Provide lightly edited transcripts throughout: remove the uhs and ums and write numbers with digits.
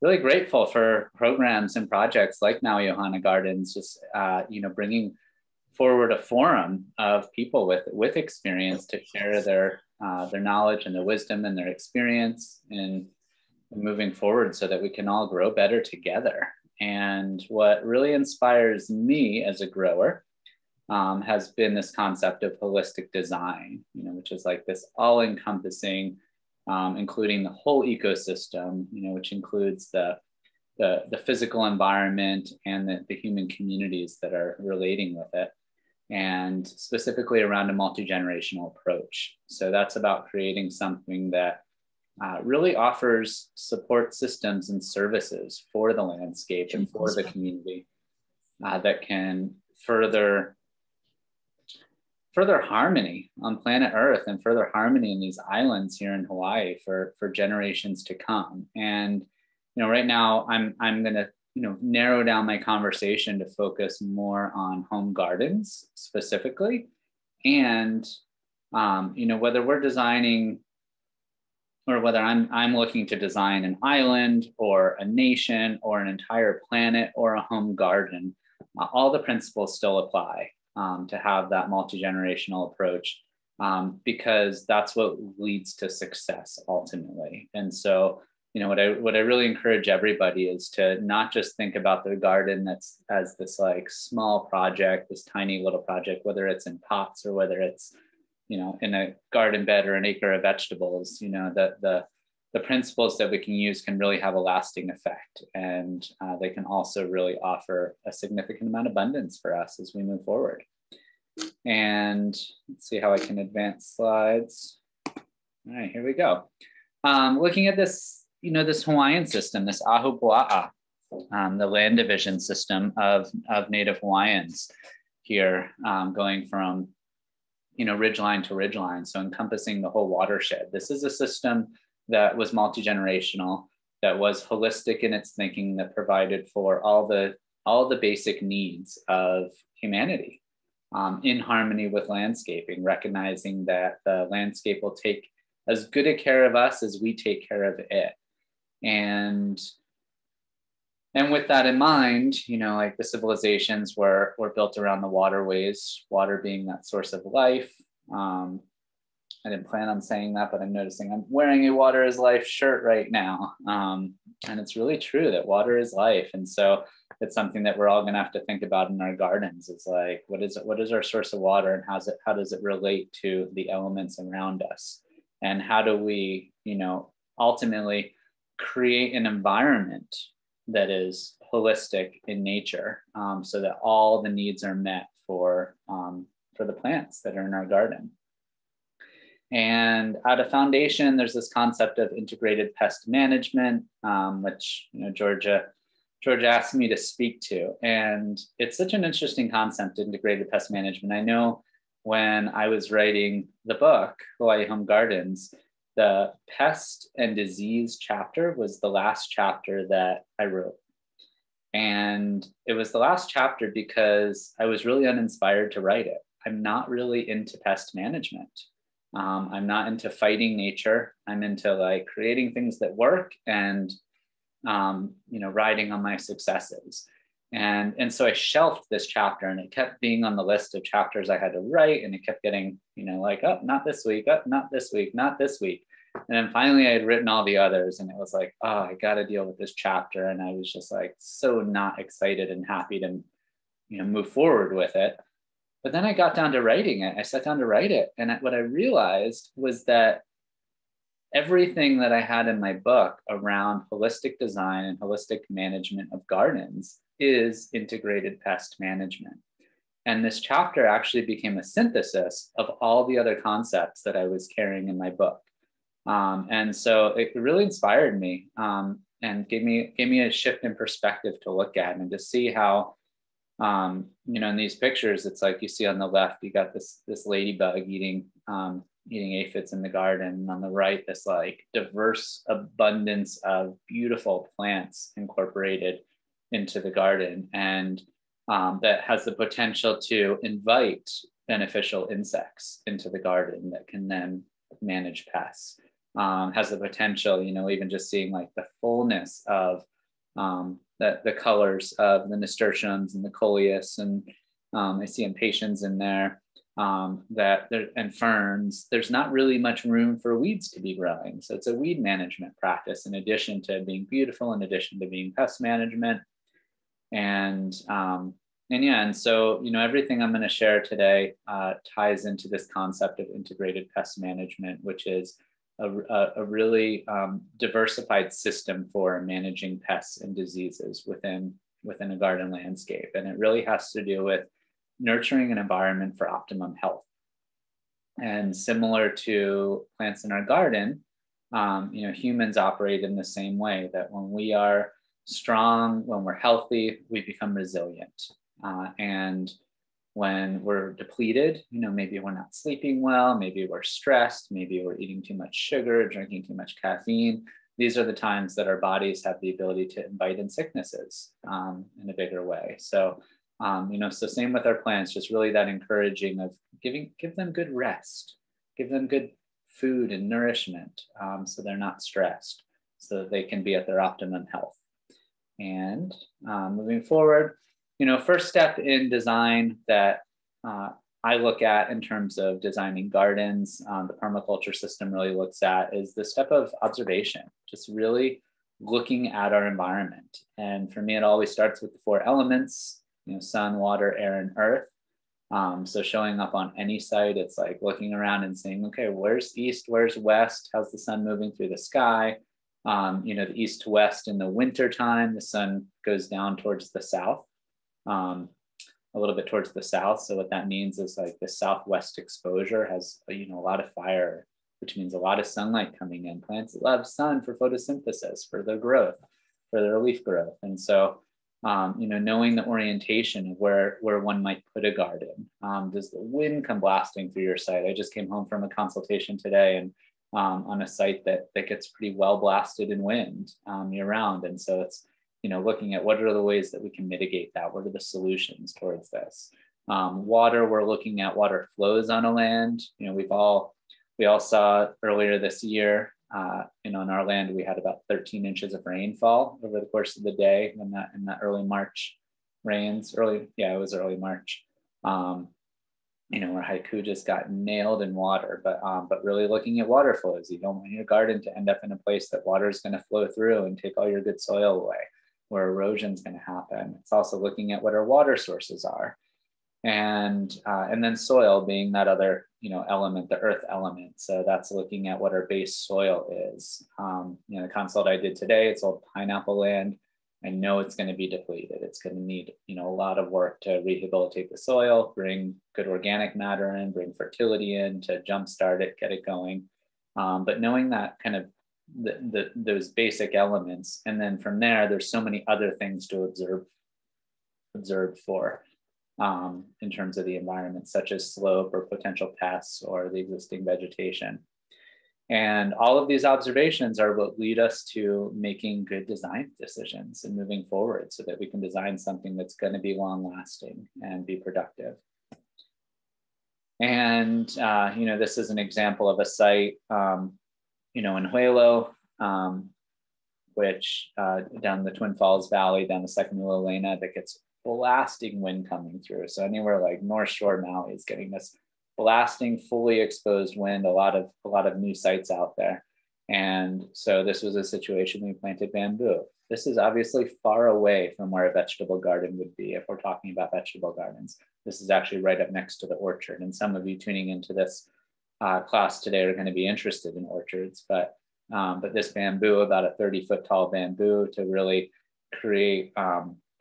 really grateful for programs and projects like Now Johanna Gardens, just bringing forward a forum of people with experience to share their knowledge and their wisdom and their experience in moving forward, so that we can all grow better together. And what really inspires me as a grower has been this concept of holistic design, which is like this all-encompassing, including the whole ecosystem, which includes the physical environment and the human communities that are relating with it, and specifically around a multi-generational approach. So that's about creating something that really offers support systems and services for the landscape and for the community that can further harmony on planet Earth and further harmony in these islands here in Hawaii for generations to come. And right now I'm going to narrow down my conversation to focus more on home gardens specifically, and whether we're designing, or whether I'm looking to design an island or a nation or an entire planet or a home garden, all the principles still apply to have that multi-generational approach, because that's what leads to success ultimately. And so, what I really encourage everybody is to not just think about their garden that's as this like small project, this tiny little project, whether it's in pots or whether it's in a garden bed or an acre of vegetables. The principles that we can use can really have a lasting effect, and they can also really offer a significant amount of abundance for us as we move forward. And let's see how I can advance slides. All right, here we go. Looking at this, this Hawaiian system, this Ahupua'a, the land division system of Native Hawaiians here, going from ridgeline to ridgeline, so encompassing the whole watershed. This is a system that was multi-generational, that was holistic in its thinking, that provided for all the basic needs of humanity, in harmony with landscaping, recognizing that the landscape will take as good a care of us as we take care of it. And with that in mind, like the civilizations were built around the waterways, water being that source of life. I didn't plan on saying that, but I'm noticing I'm wearing a water is life shirt right now. And it's really true that water is life. And so it's something that we're all going to have to think about in our gardens. It's like, what is our source of water, and how does it relate to the elements around us? And how do we, ultimately create an environment that is holistic in nature, so that all the needs are met for the plants that are in our garden. And at a foundation, there's this concept of integrated pest management, which Georgia asked me to speak to. And it's such an interesting concept, integrated pest management. I know when I was writing the book, Hawaii Home Gardens, the pest and disease chapter was the last chapter that I wrote. And it was the last chapter because I was really uninspired to write it. I'm not really into pest management. I'm not into fighting nature. I'm into like creating things that work and, riding on my successes. And so I shelved this chapter, and it kept being on the list of chapters I had to write. And it kept getting, like, oh, not this week, oh, not this week, not this week. And then finally I had written all the others, and it was like, oh, I got to deal with this chapter. And I was just like, so not excited and happy to, move forward with it. But then I got down to writing it. I sat down to write it. And what I realized was that everything that I had in my book around holistic design and holistic management of gardens is integrated pest management. And this chapter actually became a synthesis of all the other concepts that I was carrying in my book. And so it really inspired me, and gave me a shift in perspective to look at, and to see how, in these pictures, it's like you see on the left, you got this ladybug eating aphids in the garden, and on the right, this like diverse abundance of beautiful plants incorporated into the garden, and that has the potential to invite beneficial insects into the garden that can then manage pests. has the potential, even just seeing like the fullness of the colors of the nasturtiums and the coleus, and I see impatiens in there, and ferns. There's not really much room for weeds to be growing. So it's a weed management practice in addition to being beautiful, in addition to being pest management. And so, everything I'm going to share today ties into this concept of integrated pest management, which is a really diversified system for managing pests and diseases within a garden landscape. And it really has to do with nurturing an environment for optimum health. And similar to plants in our garden, humans operate in the same way, that when we are strong, when we're healthy, we become resilient. And when we're depleted, maybe we're not sleeping well, maybe we're stressed, maybe we're eating too much sugar, drinking too much caffeine. These are the times that our bodies have the ability to invite in sicknesses in a bigger way. So, so same with our plants, just really that encouraging of give them good rest, give them good food and nourishment, so they're not stressed, so that they can be at their optimum health. And moving forward, first step in design that I look at in terms of designing gardens, the permaculture system really looks at, is the step of observation, just really looking at our environment. And for me, it always starts with the 4 elements, sun, water, air, and earth. So showing up on any site, it's like looking around and saying, okay, where's east, where's west? How's the sun moving through the sky? The east to west in the winter time, the sun goes down towards the south, a little bit towards the south. So what that means is like the southwest exposure has, a lot of fire, which means a lot of sunlight coming in. Plants love sun for photosynthesis, for their growth, for their leaf growth. And so, knowing the orientation of where one might put a garden. Does the wind come blasting through your site? I just came home from a consultation today, and on a site that gets pretty well blasted in wind year round. And so it's, looking at what are the ways that we can mitigate that? What are the solutions towards this? Water, we're looking at water flows on a land. We all saw earlier this year, in our land, we had about 13 inches of rainfall over the course of the day in that early March rains. It was early March. Where haiku just got nailed in water, but really looking at water flows. You don't want your garden to end up in a place that water is going to flow through and take all your good soil away, where erosion is going to happen. It's also looking at what our water sources are, and then soil being that other element, the earth element. So that's looking at what our base soil is. The consult I did today, it's all pineapple land. I know it's going to be depleted. It's going to need, a lot of work to rehabilitate the soil, bring good organic matter in, bring fertility in to jumpstart it, get it going. But knowing that kind of those basic elements, and then from there, there's so many other things to observe for in terms of the environment, such as slope or potential pests or the existing vegetation. And all of these observations are what lead us to making good design decisions and moving forward, so that we can design something that's going to be long lasting and be productive. And, this is an example of a site, in Huelo, which down the Twin Falls Valley, down the Second Lena, that gets blasting wind coming through. So anywhere like North Shore Maui is getting this blasting, fully exposed wind, a lot of new sites out there. And so this was a situation we planted bamboo. This is obviously far away from where a vegetable garden would be if we're talking about vegetable gardens. This is actually right up next to the orchard. And some of you tuning into this class today are going to be interested in orchards, but this bamboo, about a 30-foot tall bamboo, to really create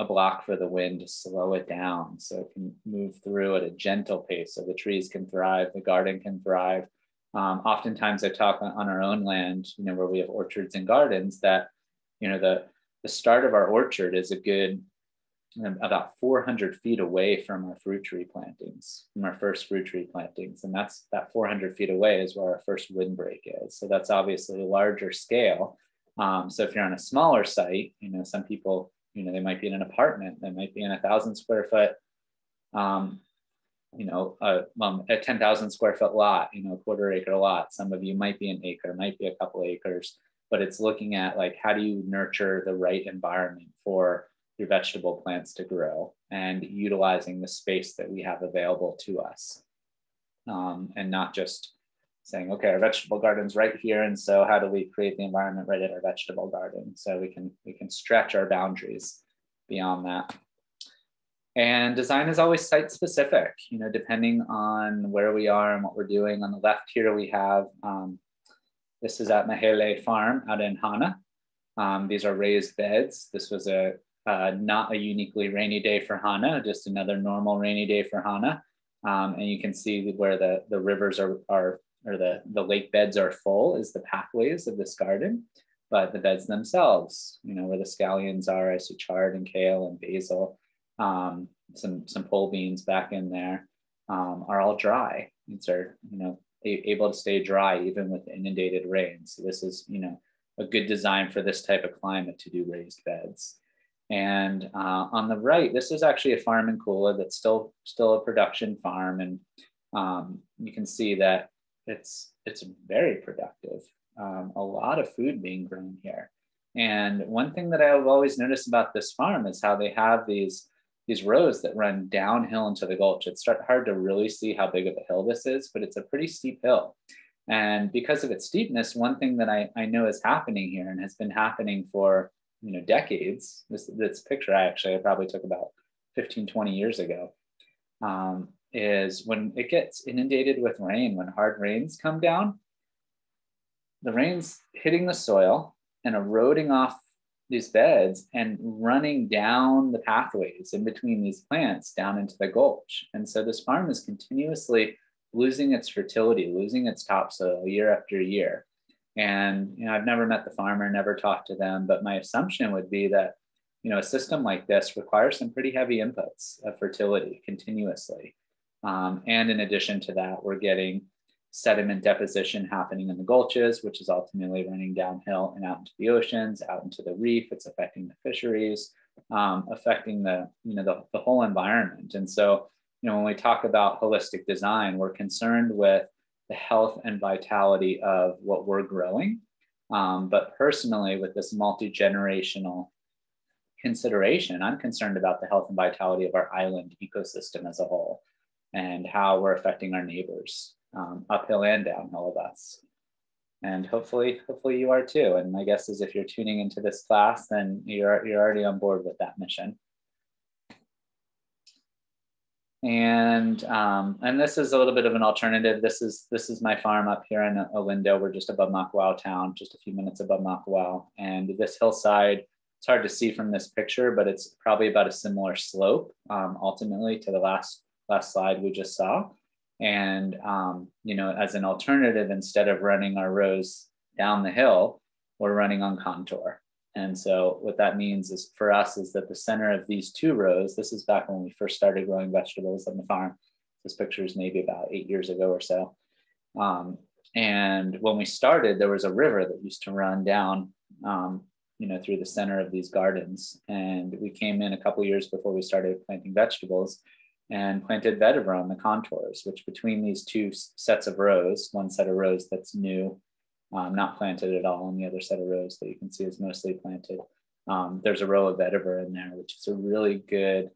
a block for the wind to slow it down so it can move through at a gentle pace, so the trees can thrive, the garden can thrive. Oftentimes I talk on our own land, where we have orchards and gardens, that, the start of our orchard is a good about 400 feet away from our fruit tree plantings, from our first fruit tree plantings. And that 400 feet away is where our first windbreak is. So that's obviously a larger scale. So if you're on a smaller site, some people, they might be in an apartment, they might be in 1,000 square foot a 10,000 square foot lot, a quarter acre lot. Some of you might be an acre, might be a couple acres, but it's looking at like, how do you nurture the right environment for your vegetable plants to grow, and utilizing the space that we have available to us. And not just saying, okay, our vegetable garden's right here, and so how do we create the environment right at our vegetable garden? So we can stretch our boundaries beyond that. And design is always site specific, depending on where we are and what we're doing. On the left here, we have, this is at Mahele Farm out in Hana. These are raised beds. This was not a uniquely rainy day for Hana, just another normal rainy day for Hana. And you can see where the rivers are or the lake beds are full is the pathways of this garden. But the beds themselves, where the scallions are, I see chard and kale and basil, some pole beans back in there, are all dry. These are, able to stay dry even with inundated rain. So this is, a good design for this type of climate to do raised beds. And on the right, this is actually a farm in Kula that's still a production farm. And you can see that it's very productive. A lot of food being grown here. And one thing that I've always noticed about this farm is how they have these rows that run downhill into the gulch. It's hard to really see how big of a hill this is, but it's a pretty steep hill. And because of its steepness, one thing that I know is happening here and has been happening for decades, this picture I probably took about 15, 20 years ago, is when it gets inundated with rain, when hard rains come down, the rain's hitting the soil and eroding off these beds and running down the pathways in between these plants down into the gulch. And so this farm is continuously losing its fertility, losing its topsoil year after year. And I've never met the farmer, never talked to them, but my assumption would be that a system like this requires some pretty heavy inputs of fertility continuously. And in addition to that, we're getting sediment deposition happening in the gulches, which is ultimately running downhill and out into the oceans, out into the reef. It's affecting the fisheries, affecting the whole environment. And so, when we talk about holistic design, we're concerned with the health and vitality of what we're growing. But personally, with this multi-generational consideration, I'm concerned about the health and vitality of our island ecosystem as a whole, and how we're affecting our neighbors, uphill and downhill of us. And hopefully you are too. And my guess is if you're tuning into this class, then you're already on board with that mission. And this is a little bit of an alternative. This is my farm up here in Olindo. We're just above Makawao town, just a few minutes above Makawao. And this hillside, it's hard to see from this picture, but it's probably about a similar slope, ultimately, to the last slide we just saw. And as an alternative, instead of running our rows down the hill, we're running on contour. And so what that means is for us is that the center of these two rows, this is back when we first started growing vegetables on the farm. This picture is maybe about 8 years ago or so. And when we started, there was a river that used to run down, through the center of these gardens. And we came in a couple years before we started planting vegetables and planted vetiver on the contours, which between these two sets of rows, one set of rows that's new, not planted at all, and the other set of rows that you can see is mostly planted. There's a row of vetiver in there, which is a really good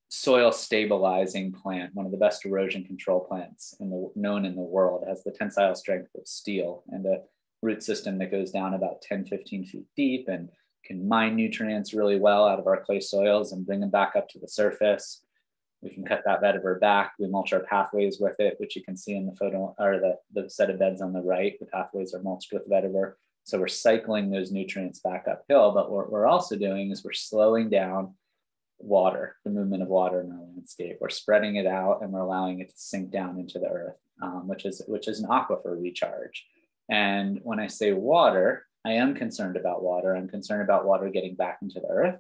soil stabilizing plant, one of the best erosion control plants known in the world. It has the tensile strength of steel and a root system that goes down about 10, 15 feet deep and can mine nutrients really well out of our clay soils and bring them back up to the surface. We can cut that vetiver back. We mulch our pathways with it, which you can see in the photo, or the set of beds on the right. The pathways are mulched with vetiver. So we're cycling those nutrients back uphill, but what we're also doing is we're slowing down water, the movement of water in our landscape. We're spreading it out and we're allowing it to sink down into the earth, which is an aquifer recharge. And when I say water, I am concerned about water. I'm concerned about water getting back into the earth.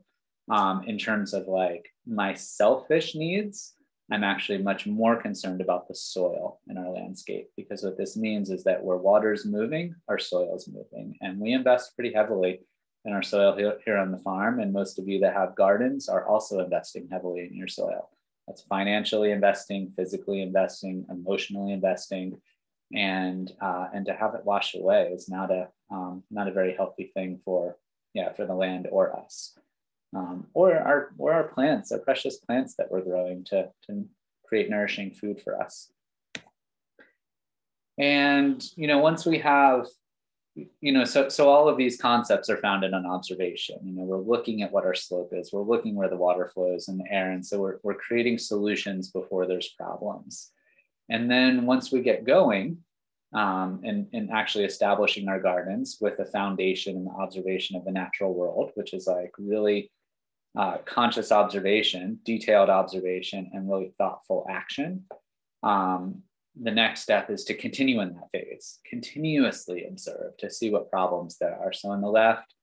In terms of like my selfish needs, I'm actually much more concerned about the soil in our landscape, because what this means is that where water is moving, our soil is moving. And we invest pretty heavily in our soil here on the farm. And most of you that have gardens are also investing heavily in your soil. That's financially investing, physically investing, emotionally investing, and to have it washed away is not a very healthy thing for the land or us, or our plants, our precious plants that we're growing to create nourishing food for us. And once we have, so all of these concepts are founded on observation. We're looking at what our slope is, we're looking where the water flows in the air, and so we're creating solutions before there's problems. And then once we get going, and actually establishing our gardens with a foundation and the observation of the natural world, which is like really conscious observation, detailed observation, and really thoughtful action. The next step is to continue in that phase, continuously observe to see what problems there are. So on the left,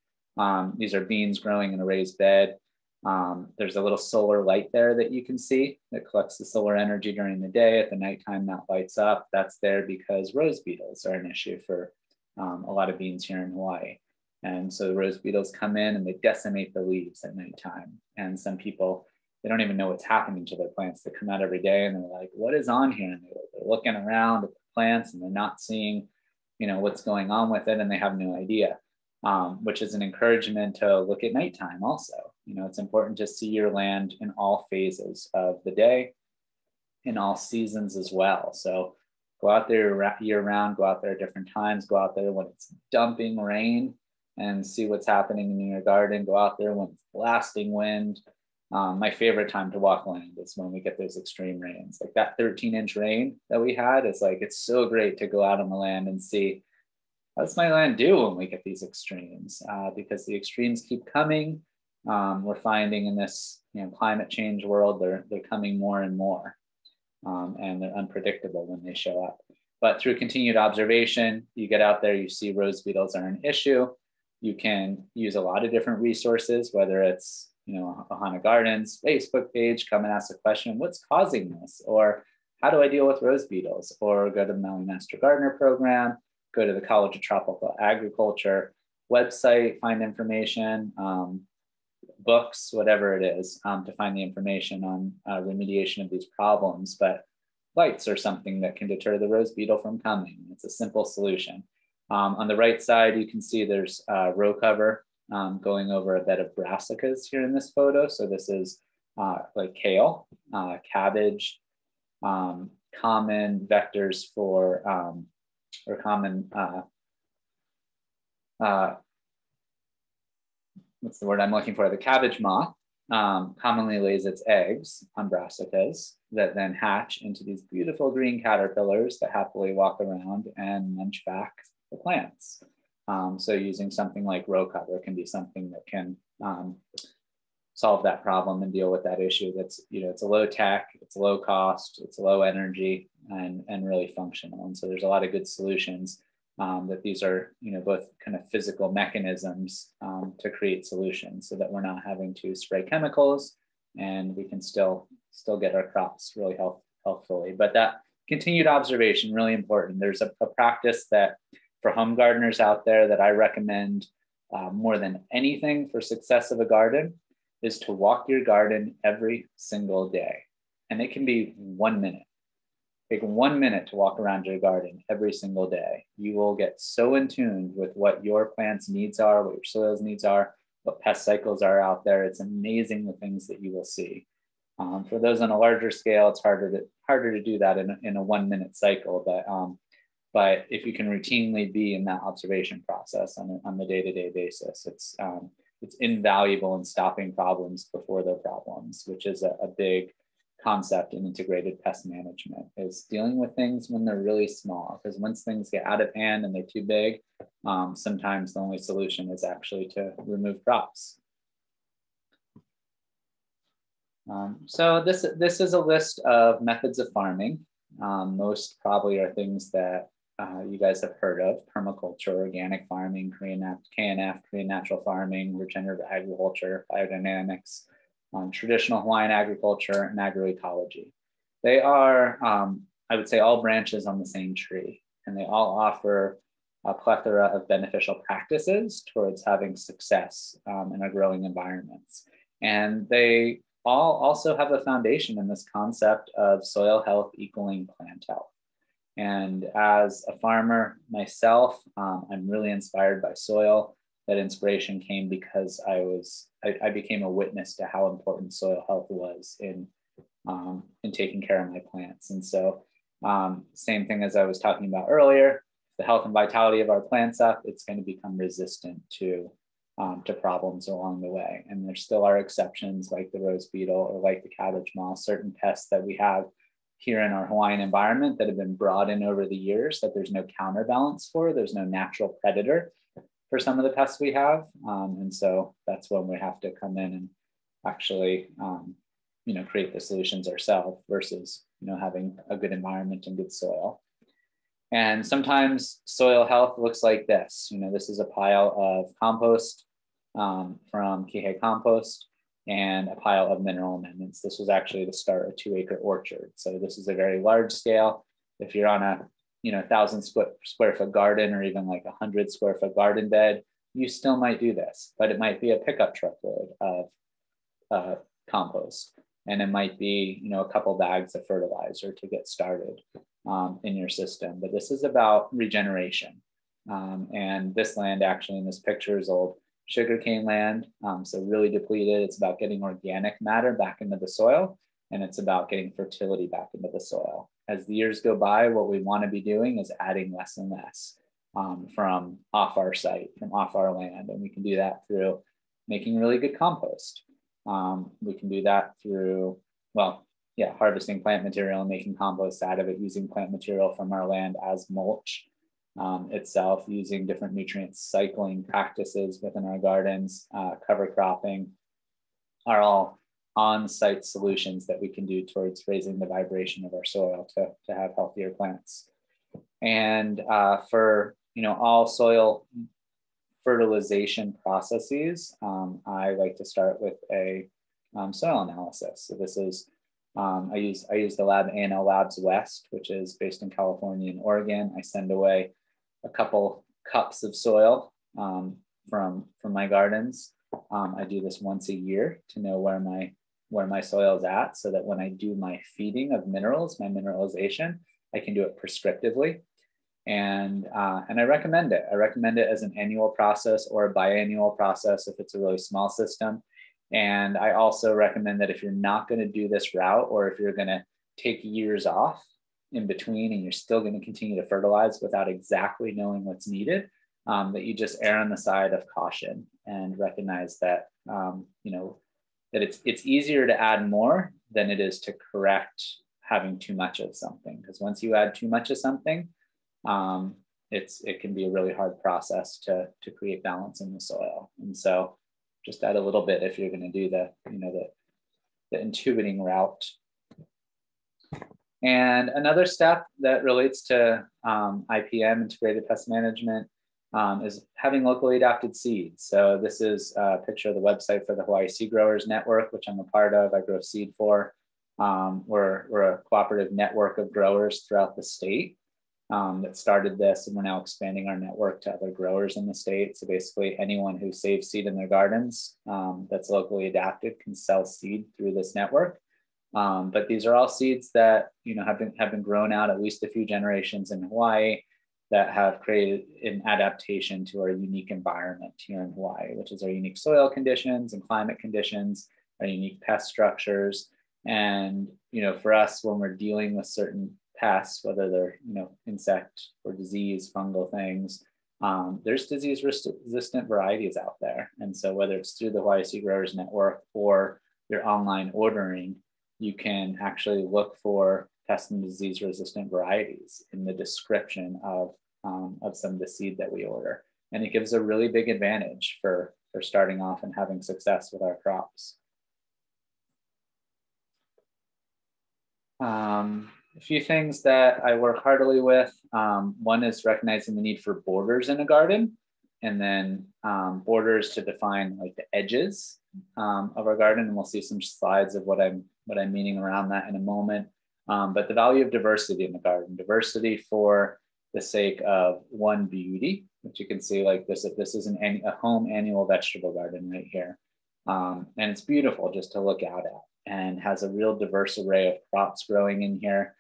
these are beans growing in a raised bed. There's a little solar light there that you can see that collects the solar energy during the day. At the nighttime, that lights up. That's there because rose beetles are an issue for a lot of beans here in Hawaii. And so the rose beetles come in and they decimate the leaves at nighttime. And some people, they don't even know what's happening to their plants. They come out every day and they're like, what is on here? And they're looking around at the plants and they're not seeing, what's going on with it. And they have no idea, which is an encouragement to look at nighttime also. It's important to see your land in all phases of the day, in all seasons as well. So go out there year round, go out there at different times, go out there when it's dumping rain and see what's happening in your garden. Go out there when it's blasting wind. My favorite time to walk land is when we get those extreme rains, like that 13-inch rain that we had. It's so great to go out on the land and see, what's my land do when we get these extremes? Because the extremes keep coming. We're finding in this climate change world, they're coming more and more, and they're unpredictable when they show up. But through continued observation, you get out there, you see rose beetles are an issue. You can use a lot of different resources, whether it's Ohana Gardens Facebook page, come and ask a question, what's causing this? Or how do I deal with rose beetles? Or go to the Maui Master Gardener program, go to the College of Tropical Agriculture website, find information, books, whatever it is, to find the information on remediation of these problems. But lights are something that can deter the rose beetle from coming. It's a simple solution. On the right side, you can see there's row cover going over a bed of brassicas here in this photo. So this is like kale, cabbage, common vectors for, or common, what's the word I'm looking for? The cabbage moth commonly lays its eggs on brassicas that then hatch into these beautiful green caterpillars that happily walk around and munch back the plants. So using something like row cover can be something that can solve that problem and deal with that issue. That's, it's a low tech, it's low cost, it's low energy, and really functional. And so there's a lot of good solutions that these are, both kind of physical mechanisms to create solutions so that we're not having to spray chemicals and we can still get our crops really healthfully. But that continued observation, really important. There's a practice that for home gardeners out there that I recommend more than anything for success of a garden is to walk your garden every single day. And it can be 1 minute. Take 1 minute to walk around your garden every single day. You will get so in tune with what your plant's needs are, what your soil's needs are, what pest cycles are out there. It's amazing the things that you will see. For those on a larger scale, it's harder to do that in a 1 minute cycle. But if you can routinely be in that observation process on the day-to-day basis, it's invaluable in stopping problems before they're problems, which is a big concept in integrated pest management, is dealing with things when they're really small. Because once things get out of hand and they're too big, sometimes the only solution is actually to remove crops. So this is a list of methods of farming. Most probably are things that you guys have heard of: permaculture, organic farming, KNF, Korean natural farming, regenerative agriculture, biodynamics, traditional Hawaiian agriculture, and agroecology. They are, I would say, all branches on the same tree, and they all offer a plethora of beneficial practices towards having success in our growing environments. And they all also have a foundation in this concept of soil health equaling plant health. And as a farmer myself, I'm really inspired by soil. That inspiration came because I became a witness to how important soil health was in taking care of my plants. And so same thing as I was talking about earlier, the health and vitality of our plants up, it's going to become resistant to problems along the way. And there still are exceptions like the rose beetle or like the cabbage moth, certain pests that we have here in our Hawaiian environment that have been brought in over the years that there's no counterbalance for, there's no natural predator for some of the pests we have. And so that's when we have to come in and actually, create the solutions ourselves versus, having a good environment and good soil. And sometimes soil health looks like this. This is a pile of compost from Kihei Compost and a pile of mineral amendments. This was actually to start a 2-acre orchard. So this is a very large scale. If you're on a 1,000 square foot garden or even like 100 square foot garden bed, you still might do this, but it might be a pickup truckload of compost. And it might be, a couple bags of fertilizer to get started in your system. But this is about regeneration. And this land actually in this picture is old sugarcane land. So really depleted. It's about getting organic matter back into the soil. And it's about getting fertility back into the soil. As the years go by, what we want to be doing is adding less and less from off our site, from off our land. And we can do that through making really good compost. We can do that through, harvesting plant material and making compost out of it, using plant material from our land as mulch itself, using different nutrient cycling practices within our gardens, cover cropping are all on-site solutions that we can do towards raising the vibration of our soil to have healthier plants. And for all soil fertilization processes, I like to start with a soil analysis. So this is I use the lab A&L Labs West, which is based in California and Oregon. I send away a couple cups of soil from my gardens. I do this once a year to know where my soil is at, so that when I do my feeding of minerals, my mineralization, I can do it prescriptively. And I recommend it. I recommend it as an annual process or a biannual process if it's a really small system. And I also recommend that if you're not going to do this route, or if you're going to take years off in between and you're still going to continue to fertilize without exactly knowing what's needed, that you just err on the side of caution and recognize that, that it's easier to add more than it is to correct having too much of something. Because once you add too much of something, it can be a really hard process to create balance in the soil. And so just add a little bit if you're going to do the intuiting route. And another step that relates to IPM, integrated pest management, is having locally adapted seeds. So this is a picture of the website for the Hawaii Seed Growers Network, which I'm a part of. I grow seed for. We're a cooperative network of growers throughout the state that started this, and we're now expanding our network to other growers in the state. So basically anyone who saves seed in their gardens that's locally adapted can sell seed through this network. But these are all seeds that have been grown out at least a few generations in Hawaii, that have created an adaptation to our unique environment here in Hawaii, which is our unique soil conditions and climate conditions, our unique pest structures. And for us, when we're dealing with certain pests, whether they're insect or disease, fungal things, there's disease resistant varieties out there. And so whether it's through the Hawaii Seed Growers Network or your online ordering, you can actually look for pest and disease resistant varieties in the description of some of the seed that we order. And it gives a really big advantage for starting off and having success with our crops. A few things that I work heartily with. One is recognizing the need for borders in a garden, and then borders to define like the edges of our garden. And we'll see some slides of what I'm meaning around that in a moment. But the value of diversity in the garden, diversity for the sake of one, beauty, which you can see like this is a home annual vegetable garden right here. And it's beautiful just to look out at, and has a real diverse array of crops growing in here.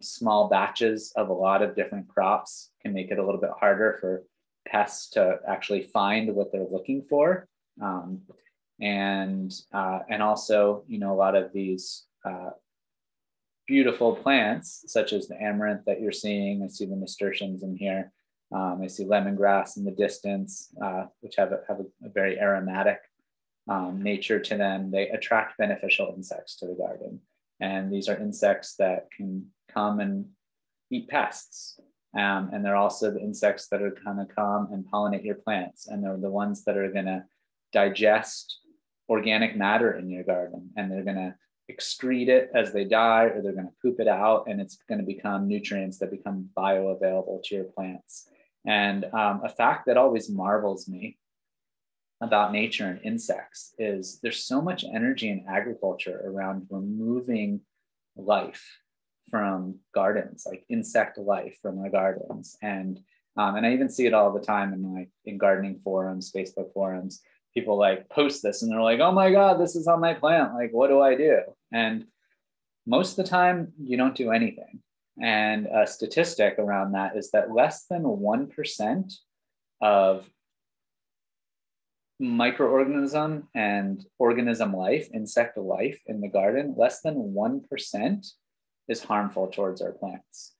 Small batches of a lot of different crops can make it a little bit harder for pests to actually find what they're looking for. And also, you know, a lot of these beautiful plants, such as the amaranth that you're seeing. I see the nasturtiums in here. I see lemongrass in the distance, which have a very aromatic nature to them. They attract beneficial insects to the garden. And these are insects that can come and eat pests. And they're also the insects that are going to come and pollinate your plants. And they're the ones that are going to digest organic matter in your garden. And they're going to excrete it as they die, or they're going to poop it out. And it's going to become nutrients that become bioavailable to your plants. And a fact that always marvels me about nature and insects is there's so much energy in agriculture around removing life from gardens, like insect life from our gardens. And I even see it all the time in gardening forums, Facebook forums. People like post this and they're like, oh my God, this is on my plant. Like, what do I do? And most of the time you don't do anything. And a statistic around that is that less than 1% of microorganism and organism life, insect life in the garden, less than 1% is harmful towards our plants.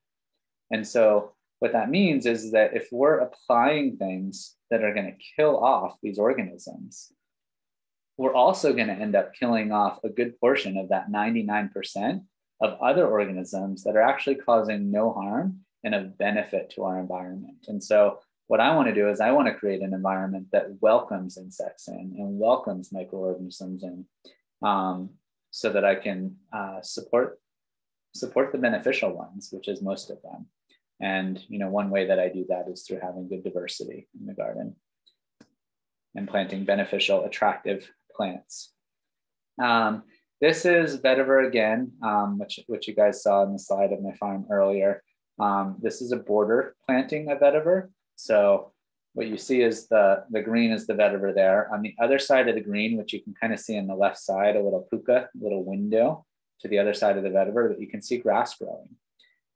And so what that means is that if we're applying things that are going to kill off these organisms, we're also going to end up killing off a good portion of that 99% of other organisms that are actually causing no harm and of benefit to our environment. And so what I want to do is I want to create an environment that welcomes insects in and welcomes microorganisms in, so that I can support the beneficial ones, which is most of them. And you know, one way that I do that is through having good diversity in the garden and planting beneficial, attractive plants. This is vetiver again, which you guys saw in the slide of my farm earlier. This is a border planting of vetiver. So what you see is the green is the vetiver there. On the other side of the green, which you can kind of see on the left side, a little puka, a little window to the other side of the vetiver, that you can see grass growing.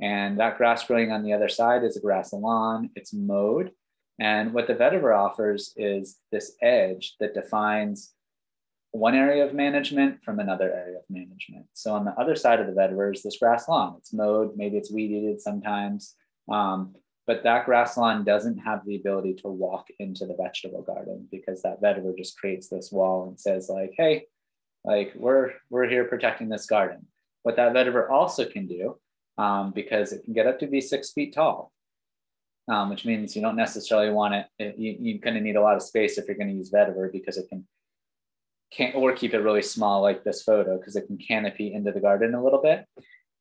And that grass growing on the other side is a grass lawn. It's mowed. And what the vetiver offers is this edge that defines one area of management from another area of management. So on the other side of the vetiver is this grass lawn. It's mowed, maybe it's weed eated sometimes. But that grass lawn doesn't have the ability to walk into the vegetable garden, because that vetiver just creates this wall and says like, hey, like we're here protecting this garden. What that vetiver also can do, because it can get up to be 6 feet tall, which means you don't necessarily want it. You kind of need a lot of space if you're going to use vetiver, because it can't or keep it really small like this photo, because it can canopy into the garden a little bit.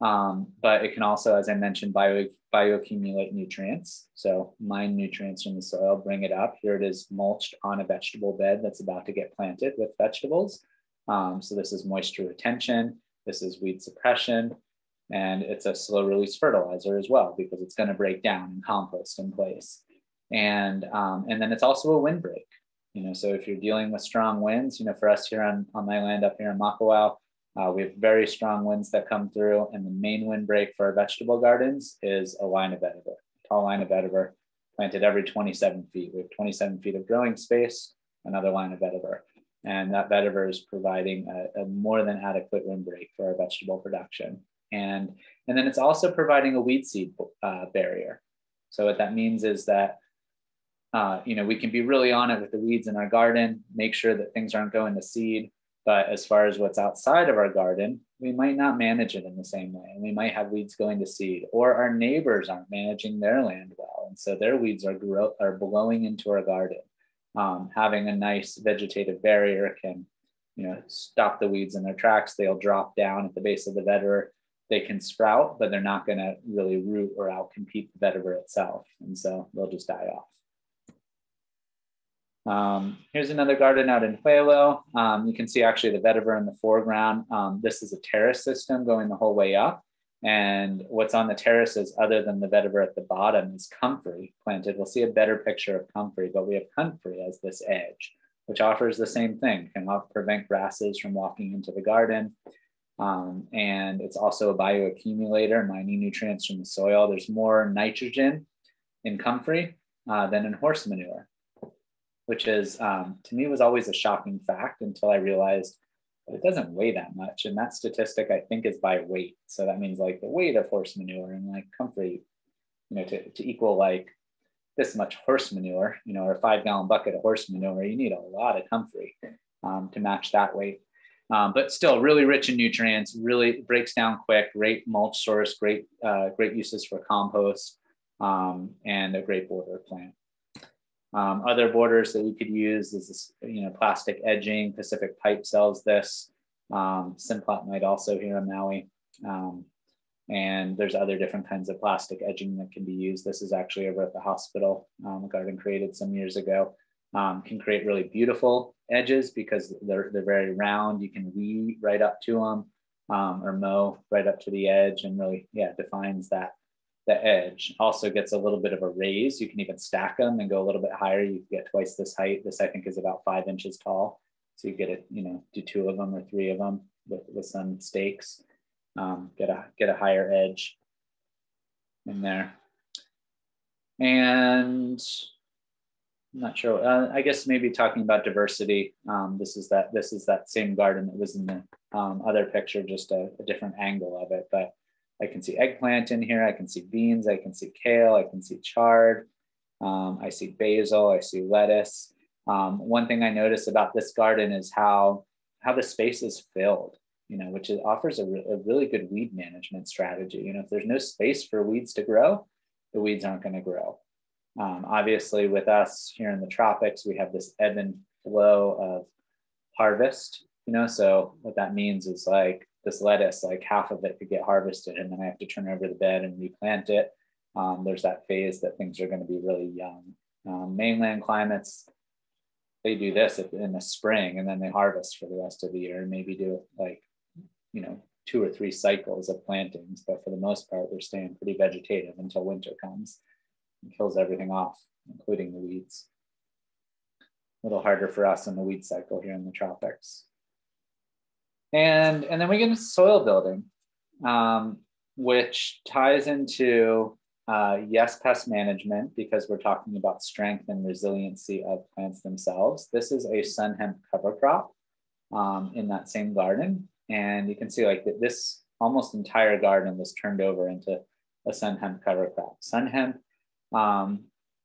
But it can also, as I mentioned, bioaccumulate nutrients. So mine nutrients from the soil, bring it up. Here it is mulched on a vegetable bed that's about to get planted with vegetables. So this is moisture retention. This is weed suppression. And it's a slow release fertilizer as well, because it's going to break down and compost in place. And then it's also a windbreak. You know, so if you're dealing with strong winds, you know, for us here on my land up here in Makawao, we have very strong winds that come through, and the main windbreak for our vegetable gardens is a line of vetiver, a tall line of vetiver planted every 27 feet. We have 27 feet of growing space, another line of vetiver. And that vetiver is providing a more than adequate windbreak for our vegetable production. And then it's also providing a weed seed barrier. So what that means is that, you know, we can be really on it with the weeds in our garden, make sure that things aren't going to seed. But as far as what's outside of our garden, we might not manage it in the same way. And we might have weeds going to seed, or our neighbors aren't managing their land well. And so their weeds are blowing into our garden. Having a nice vegetative barrier can, you know, stop the weeds in their tracks. They'll drop down at the base of the vetiver. They can sprout, but they're not going to really root or outcompete the vetiver itself. And so they'll just die off. Here's another garden out in Huelo. You can see actually the vetiver in the foreground. This is a terrace system going the whole way up. And what's on the terraces other than the vetiver at the bottom is comfrey planted. We'll see a better picture of comfrey, but we have comfrey as this edge, which offers the same thing, can prevent grasses from walking into the garden. And it's also a bioaccumulator, mining nutrients from the soil. There's more nitrogen in comfrey than in horse manure, which is, to me, was always a shocking fact until I realized that it doesn't weigh that much. And that statistic, I think, is by weight. So that means like the weight of horse manure and like comfrey, to equal like this much horse manure, or a 5-gallon bucket of horse manure, you need a lot of comfrey to match that weight. But still really rich in nutrients, really breaks down quick, great mulch source, great uses for compost, and a great border plant. Other borders that we could use is this, plastic edging. Pacific Pipe sells this. Simplot might also here in Maui. And there's other different kinds of plastic edging that can be used. This is actually over at the hospital, a garden created some years ago. Can create really beautiful edges because they're very round. You can weed right up to them or mow right up to the edge, and really, defines the edge. Also gets a little bit of a raise. You can even stack them and go a little bit higher. You get twice this height. This, I think, is about 5 inches tall. So you get it, do 2 of them or 3 of them with some stakes. Get a higher edge in there. And I'm not sure. I guess maybe talking about diversity. This is that same garden that was in the other picture, just a different angle of it. But I can see eggplant in here. I can see beans. I can see kale. I can see chard. I see basil. I see lettuce. One thing I notice about this garden is how the space is filled, which offers a really good weed management strategy. If there's no space for weeds to grow, the weeds aren't going to grow. Obviously, with us here in the tropics, we have this ebb and flow of harvest, so what that means is like this lettuce, like half of it could get harvested and then I have to turn over the bed and replant it. There's that phase that things are going to be really young. Mainland climates, they do this in the spring and then they harvest for the rest of the year and maybe do like, 2 or 3 cycles of plantings. But for the most part, they're staying pretty vegetative until winter comes and kills everything off, including the weeds. A little harder for us in the weed cycle here in the tropics. And then we get into soil building, which ties into, pest management, because we're talking about strength and resiliency of plants themselves. This is a sun hemp cover crop in that same garden. And you can see like this almost entire garden was turned over into a sun hemp cover crop. Sun hemp,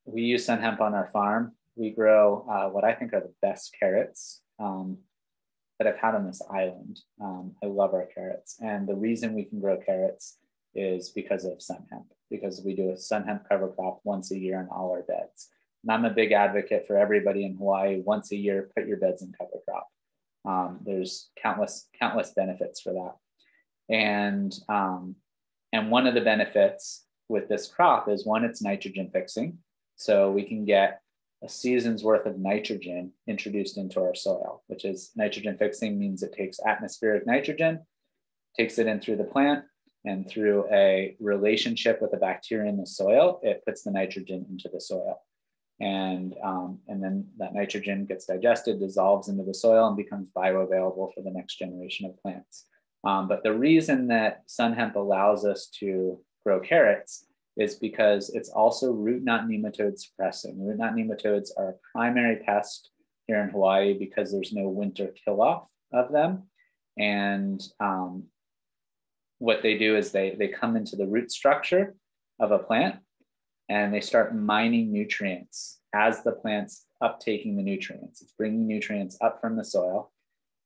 we use sun hemp on our farm. We grow what I think are the best carrots that I've had on this island. I love our carrots. And the reason we can grow carrots is because of sun hemp, because we do a sun hemp cover crop once a year in all our beds. And I'm a big advocate for everybody in Hawaii, once a year, put your beds in cover crop. There's countless benefits for that. And one of the benefits with this crop is, one, it's nitrogen fixing. So we can get a season's worth of nitrogen introduced into our soil, which is nitrogen fixing means it takes atmospheric nitrogen, takes it in through the plant, and through a relationship with the bacteria in the soil, it puts the nitrogen into the soil. And then that nitrogen gets digested, dissolves into the soil, and becomes bioavailable for the next generation of plants. But the reason that sun hemp allows us to grow carrots is because it's also root knot nematode suppressing. Root knot nematodes are a primary pest here in Hawaii because there's no winter kill off of them. And what they do is they come into the root structure of a plant and they start mining nutrients as the plant's uptaking the nutrients. It's bringing nutrients up from the soil,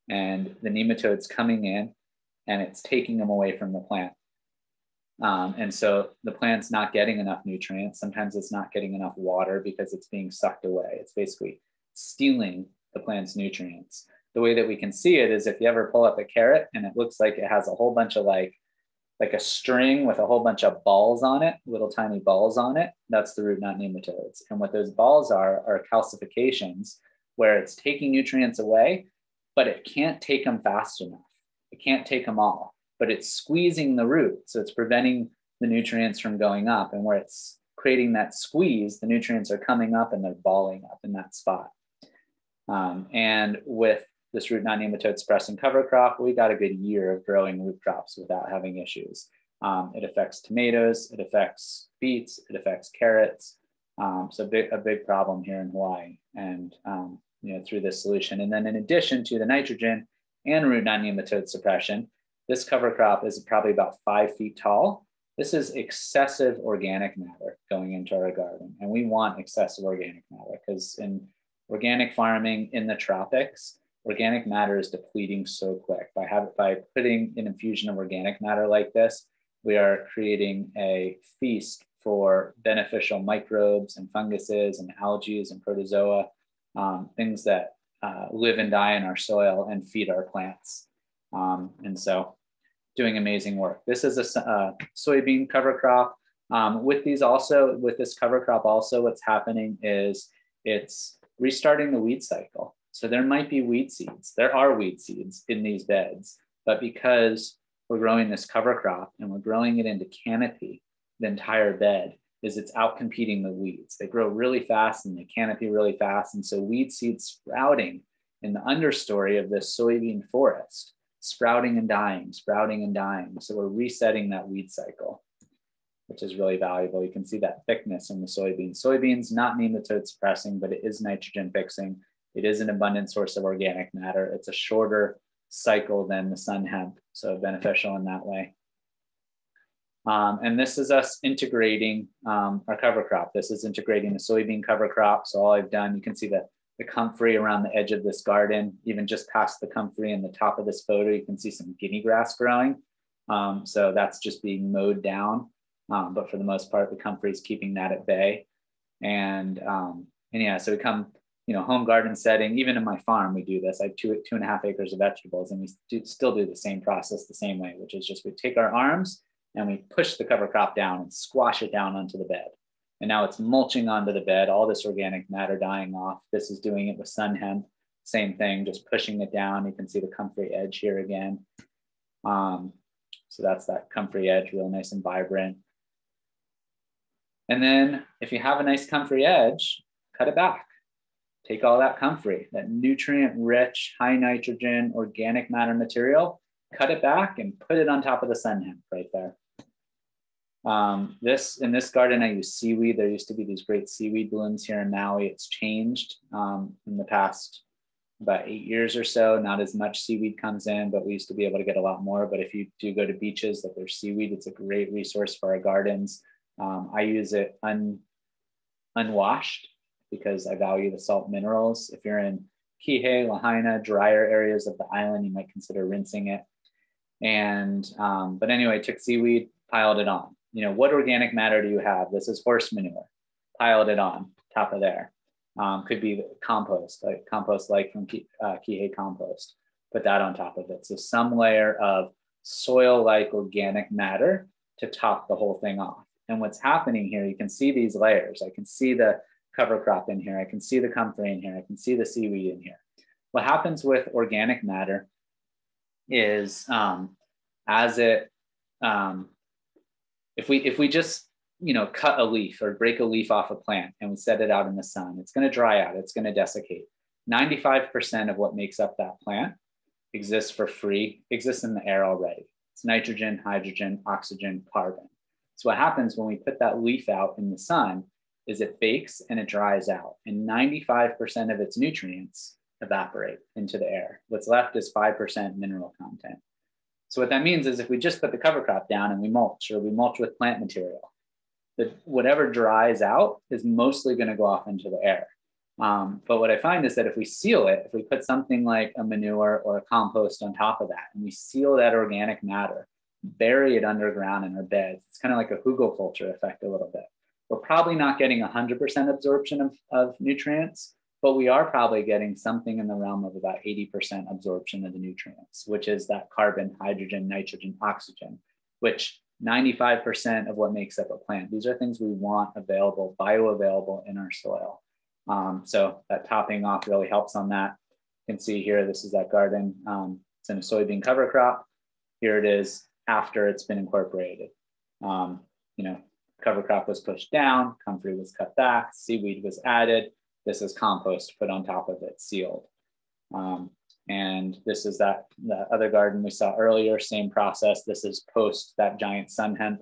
and the nematode's coming in and it's taking them away from the plant. And so the plant's not getting enough nutrients. Sometimes it's not getting enough water because it's being sucked away. It's basically stealing the plant's nutrients. The way that we can see it is if you ever pull up a carrot and it looks like it has a whole bunch of like a string with a whole bunch of balls on it, little tiny balls on it, that's the root knot nematodes. And what those balls are calcifications, where it's taking nutrients away, but it can't take them fast enough. It can't take them all. but it's squeezing the root. So it's preventing the nutrients from going up. And where it's creating that squeeze, the nutrients are coming up and they're balling up in that spot. And with this root non-nematode suppressing cover crop, we got a good year of growing root crops without having issues. It affects tomatoes, it affects beets, it affects carrots. So a big problem here in Hawaii, and through this solution. And then in addition to the nitrogen and root non-nematode suppression, this cover crop is probably about 5 feet tall. This is excessive organic matter going into our garden, and we want excessive organic matter because in organic farming in the tropics, organic matter is depleting so quick. By putting an infusion of organic matter like this, we are creating a feast for beneficial microbes and funguses and algae and protozoa, things that live and die in our soil and feed our plants. And so doing amazing work. This is a soybean cover crop. With this cover crop also, what's happening is it's restarting the weed cycle. So there might be weed seeds. There are weed seeds in these beds, but because we're growing this cover crop and we're growing it into canopy, the entire bed it's outcompeting the weeds. They grow really fast and they canopy really fast. And so weed seeds sprouting in the understory of this soybean forest, sprouting and dying. So we're resetting that weed cycle, which is really valuable. You can see that thickness in the soybeans. Soybeans, not nematode suppressing, but it is nitrogen fixing. It is an abundant source of organic matter. It's a shorter cycle than the sun hemp, so beneficial in that way. And this is us integrating our cover crop. This is integrating the soybean cover crop. So all I've done, you can see the comfrey around the edge of this garden, even just past the comfrey in the top of this photo, you can see some guinea grass growing. So that's just being mowed down. But for the most part, the comfrey is keeping that at bay. And yeah, so we come, home garden setting, even in my farm, we do this. I have 2.5 acres of vegetables, and we still do the same process the same way, which is just we take our arms and we push the cover crop down and squash it down onto the bed. And now it's mulching onto the bed, all this organic matter dying off. This is doing it with sun hemp, same thing, just pushing it down. You can see the comfrey edge here again. So that's that comfrey edge, real nice and vibrant. And then if you have a nice comfrey edge, cut it back. Take all that comfrey, that nutrient-rich, high nitrogen, organic matter material, cut it back and put it on top of the sun hemp right there. In this garden, I use seaweed. There used to be these great seaweed blooms here in Maui. It's changed in the past about 8 years or so. Not as much seaweed comes in, but we used to be able to get a lot more. But if you do go to beaches that there's seaweed, it's a great resource for our gardens. I use it unwashed because I value the salt minerals. If you're in Kihei, Lahaina, drier areas of the island, you might consider rinsing it. And, but anyway, took seaweed, piled it on. What organic matter do you have? This is horse manure. Piled it on top of there. Could be compost like from Kihei compost. Put that on top of it. So some layer of soil-like organic matter to top the whole thing off. And what's happening here, you can see these layers. I can see the cover crop in here. I can see the comfrey in here. I can see the seaweed in here. What happens with organic matter is if we just cut a leaf or break a leaf off a plant and we set it out in the sun, it's going to dry out. It's going to desiccate. 95% of what makes up that plant exists for free, exists in the air already. It's nitrogen, hydrogen, oxygen, carbon. So what happens when we put that leaf out in the sun is it bakes and it dries out, and 95% of its nutrients evaporate into the air. What's left is 5% mineral content. So what that means is if we just put the cover crop down and we mulch, or we mulch with plant material, whatever dries out is mostly going to go off into the air. But what I find is that if we seal it, if we put something like a manure or a compost on top of that, and we seal that organic matter, bury it underground in our beds, it's kind of like a hugelkultur effect a little bit. We're probably not getting 100% absorption of nutrients, but we are probably getting something in the realm of about 80% absorption of the nutrients, which is that carbon, hydrogen, nitrogen, oxygen, which 95% of what makes up a plant. These are things we want available, bioavailable in our soil. So that topping off really helps on that. You can see here, this is that garden. It's in a soybean cover crop. Here it is after it's been incorporated. You know, cover crop was pushed down, comfrey was cut back, seaweed was added. This is compost put on top of it, sealed. And this is that other garden we saw earlier, same process. This is post that giant sun hemp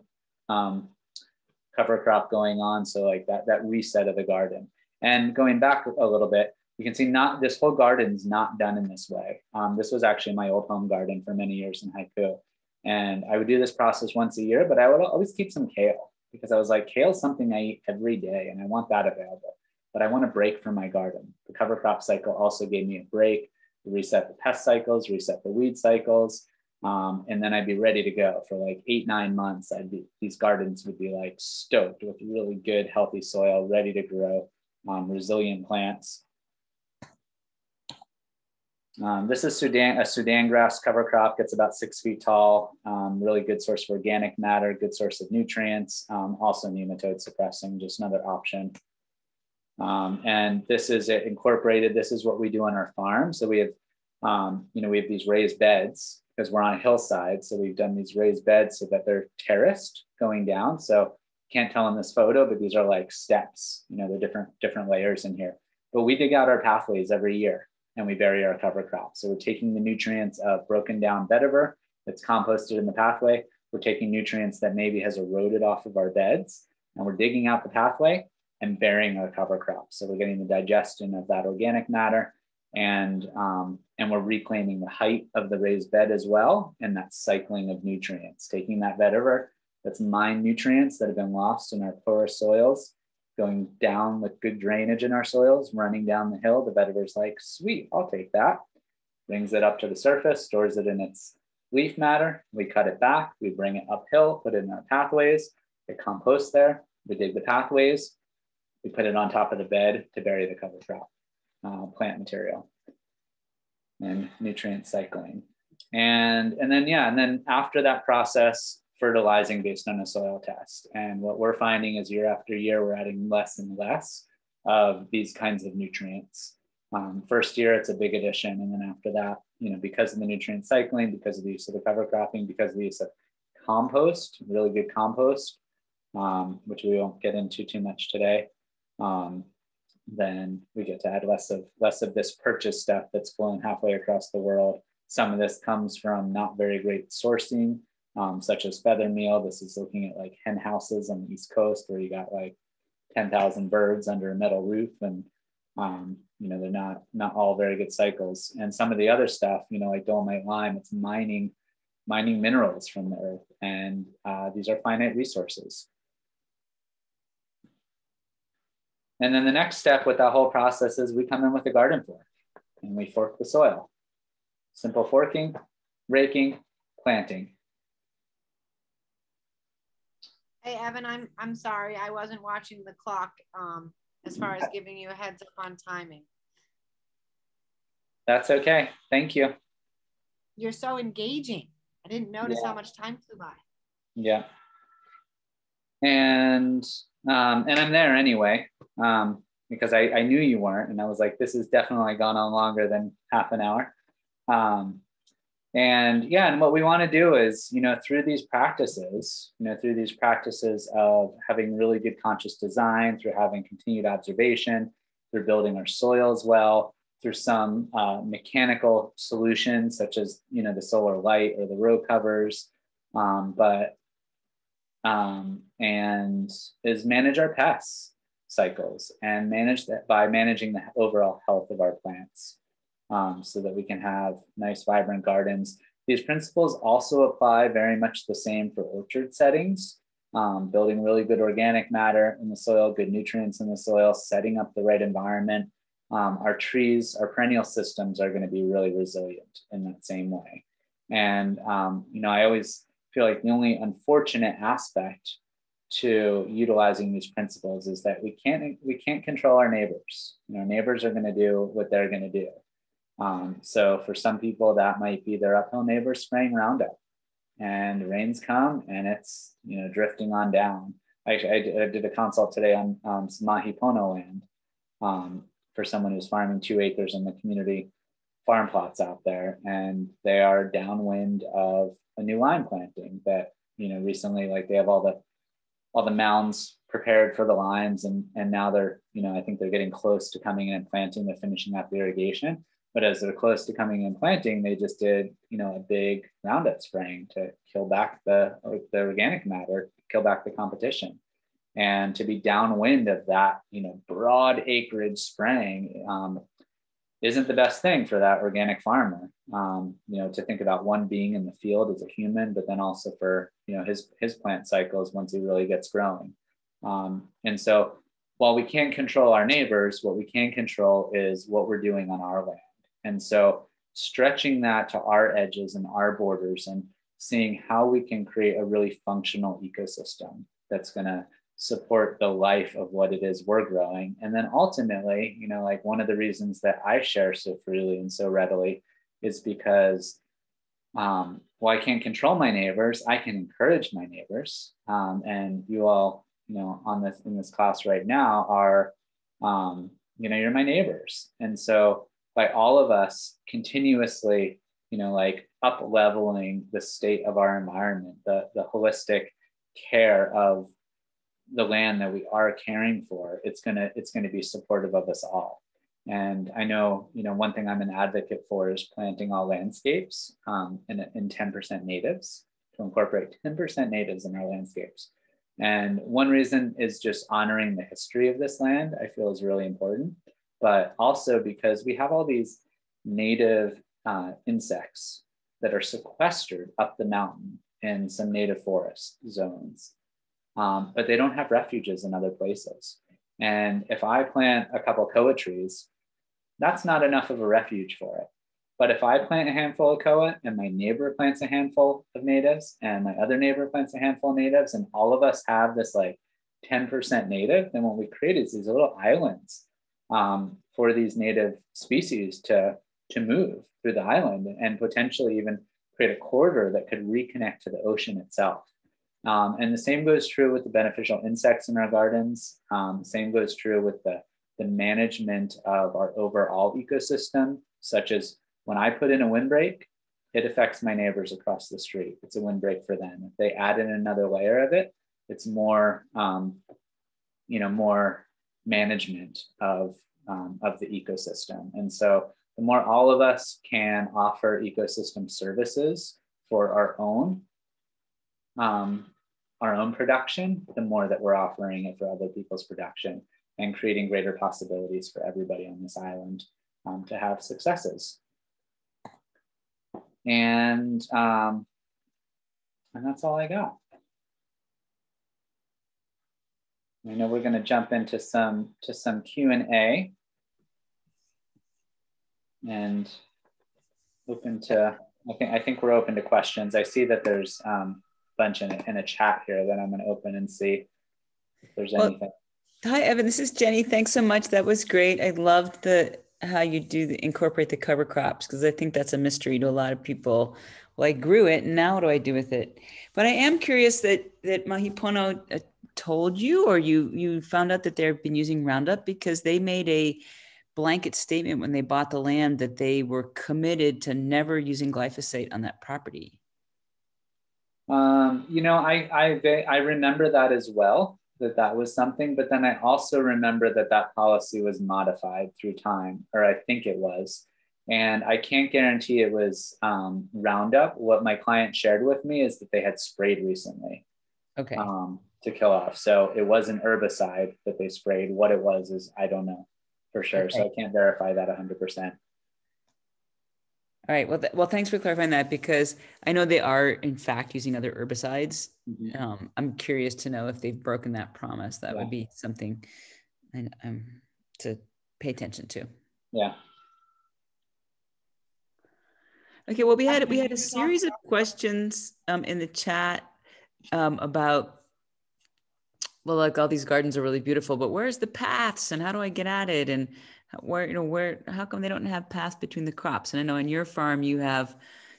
cover crop going on. So like that reset of the garden. And going back a little bit, you can see this whole garden's not done in this way. This was actually my old home garden for many years in Haiku. And I would do this process once a year, but I would always keep some kale because I was like, kale is something I eat every day and I want that available, but I want a break from my garden. The cover crop cycle also gave me a break to reset the pest cycles, reset the weed cycles. And then I'd be ready to go for like 8-9 months. These gardens would be like stoked with really good, healthy soil, ready to grow, resilient plants. This is a Sudan grass cover crop, gets about 6 feet tall, really good source of organic matter, good source of nutrients, also nematode suppressing, just another option. And this is it incorporated. This is what we do on our farm. So we have, we have these raised beds because we're on a hillside. So we've done these raised beds so that they're terraced going down. So can't tell in this photo, but these are like steps, they're different layers in here. But we dig out our pathways every year and we bury our cover crops. So we're taking the nutrients of broken down vetiver that's composted in the pathway. We're taking nutrients that maybe has eroded off of our beds and we're digging out the pathway and burying our cover crops. So we're getting the digestion of that organic matter and we're reclaiming the height of the raised bed as well. And that cycling of nutrients, taking that vetiver that's mined nutrients that have been lost in our porous soils, going down with good drainage in our soils, running down the hill. The vetiver's like, sweet, I'll take that. Brings it up to the surface, stores it in its leaf matter. We cut it back, we bring it uphill, put it in our pathways. It composts there. We dig the pathways. We put it on top of the bed to bury the cover crop, plant material and nutrient cycling. And then after that process, fertilizing based on a soil test. And what we're finding is year after year, we're adding less and less of these kinds of nutrients. First year, it's a big addition. And then after that, because of the nutrient cycling, because of the use of the cover cropping, because of the use of compost, really good compost, which we won't get into too much today, then we get to add less of this purchase stuff that's flowing halfway across the world. Some of this comes from not very great sourcing, such as feather meal. This is looking at like hen houses on the East Coast where you got like 10,000 birds under a metal roof, and they're not all very good cycles. And some of the other stuff, like dolomite lime, it's mining minerals from the earth, and these are finite resources. And then the next step with that whole process is we come in with a garden fork and we fork the soil. Simple forking, raking, planting. Hey, Evan, I'm sorry. I wasn't watching the clock as far as giving you a heads up on timing. That's okay. Thank you. You're so engaging. I didn't notice how much time flew by. Yeah. And I'm there anyway, because I knew you weren't. And I was like, this has definitely gone on longer than half an hour. And what we want to do is, through these practices of having really good conscious design, through having continued observation, through building our soils well, through some mechanical solutions such as, the solar light or the row covers, and is manage our pests cycles and manage that by managing the overall health of our plants. So that we can have nice, vibrant gardens. These principles also apply very much the same for orchard settings, building really good organic matter in the soil, good nutrients in the soil, setting up the right environment. Our trees, our perennial systems are going to be really resilient in that same way. And, I always feel like the only unfortunate aspect to utilizing these principles is that we can't control our neighbors. Neighbors are going to do what they're going to do. So for some people that might be their uphill neighbors spraying Roundup, and rains come and it's drifting on down. Actually, I did a consult today on some Mahi Pono land for someone who's farming 2 acres in the community farm plots out there, and they are downwind of a new line planting that, recently, like they have all the mounds prepared for the lines, and now they're, I think they're getting close to coming in and planting. They're finishing up the irrigation, but as they're close to coming in and planting, they just did, a big Roundup spraying to kill back the organic matter, kill back the competition. And to be downwind of that, broad acreage spraying isn't the best thing for that organic farmer. To think about one being in the field as a human, but then also for, his plant cycles once he really gets growing. And so while we can't control our neighbors, what we can control is what we're doing on our land. And so stretching that to our edges and our borders and seeing how we can create a really functional ecosystem that's going to support the life of what it is we're growing. And then ultimately, like one of the reasons that I share so freely and so readily is because while I can't control my neighbors, I can encourage my neighbors. And you all, in this class right now are, you're my neighbors. And so by all of us continuously, like up leveling the state of our environment, the holistic care of the land that we are caring for, it's gonna be supportive of us all. And I know, one thing I'm an advocate for is planting all landscapes in 10% natives, to incorporate 10% natives in our landscapes. And one reason is just honoring the history of this land, I feel is really important, but also because we have all these native insects that are sequestered up the mountain in some native forest zones. But they don't have refuges in other places. And if I plant a couple koa trees, that's not enough of a refuge for it. But if I plant a handful of koa and my neighbor plants a handful of natives and my other neighbor plants a handful of natives and all of us have this like 10% native, then what we create is these little islands for these native species to move through the island and potentially even create a corridor that could reconnect to the ocean itself. And the same goes true with the beneficial insects in our gardens. Same goes true with the management of our overall ecosystem, such as when I put in a windbreak, it affects my neighbors across the street. It's a windbreak for them. If they add in another layer of it, it's more, more management of the ecosystem. And so the more all of us can offer ecosystem services for our own production, the more that we're offering it for other people's production and creating greater possibilities for everybody on this island to have successes. And that's all I got. I know we're going to jump into some Q&A and open to, I think we're open to questions. I see that there's bunch in a chat here that I'm going to open and see if there's anything. Hi, Evan. This is Jenny. Thanks so much. That was great. I loved how you incorporate the cover crops, because I think that's a mystery to a lot of people. Well, I grew it, and now what do I do with it? But I am curious that Mahipono told you, or you found out that they've been using Roundup, because they made a blanket statement when they bought the land that they were committed to never using glyphosate on that property. I remember that as well, that was something, but then I also remember that policy was modified through time, or I think it was, and I can't guarantee it was Roundup. What my client shared with me is that they had sprayed recently, okay, to kill off. So it was an herbicide that they sprayed. What it was is I don't know for sure, okay. So I can't verify that 100%. All right. Well, thanks for clarifying that, because I know they are, in fact, using other herbicides. Mm-hmm. I'm curious to know if they've broken that promise. That would be something to pay attention to. Yeah. Okay. Well, we had a series of questions in the chat about, well, like all these gardens are really beautiful, but where's the paths and how do I get at it? And how come they don't have paths between the crops? And I know on your farm you have,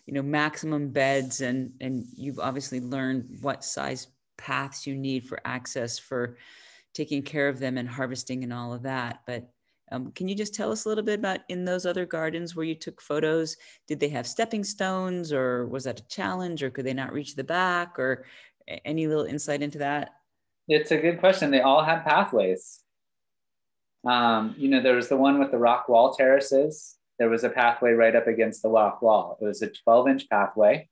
maximum beds, and you've obviously learned what size paths you need for access, for taking care of them and harvesting and all of that. But Can you just tell us a little bit about in those other gardens where you took photos? Did they have stepping stones, or was that a challenge, or could they not reach the back, or any little insight into that? It's a good question. They all had pathways. There was the one with the rock wall terraces. There was a pathway right up against the rock wall. It was a 12-inch pathway.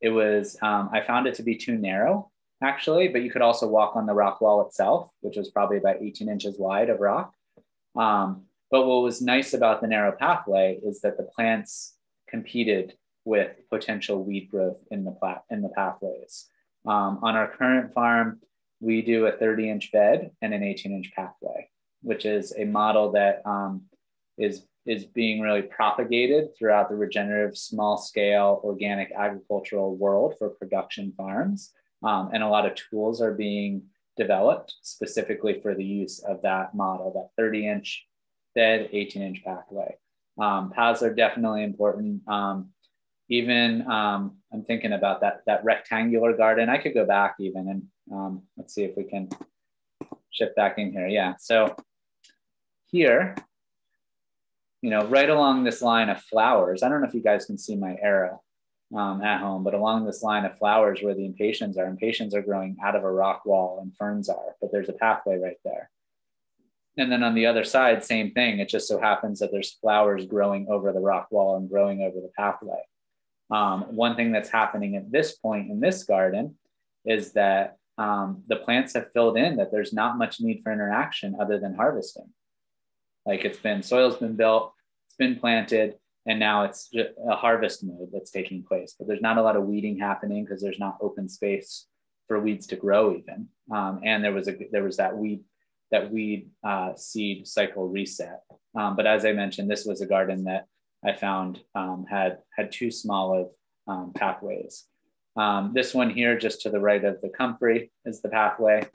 It was, I found it to be too narrow, actually, but you could also walk on the rock wall itself, which was probably about 18 inches wide of rock. But what was nice about the narrow pathway is that the plants competed with potential weed growth in the pathways. On our current farm, we do a 30-inch bed and an 18-inch pathway, which is a model that is being really propagated throughout the regenerative small-scale organic agricultural world for production farms. And a lot of tools are being developed specifically for the use of that model, that 30-inch bed, 18-inch pathway. Paths are definitely important. I'm thinking about that rectangular garden. I could go back even and let's see if we can shift back in here. Yeah, so here, right along this line of flowers, I don't know if you guys can see my arrow at home, but along this line of flowers where the impatiens are growing out of a rock wall and ferns are, but there's a pathway right there. And then on the other side, same thing. It just so happens that there's flowers growing over the rock wall and growing over the pathway. One thing that's happening at this point in this garden is that the plants have filled in that there's not much need for interaction other than harvesting. Like soil's been built, it's been planted, and now it's just a harvest mode that's taking place. But there's not a lot of weeding happening because there's not open space for weeds to grow even. And there was that weed seed cycle reset. But as I mentioned, this was a garden that I found had too small of pathways. This one here, just to the right of the comfrey, is the pathway.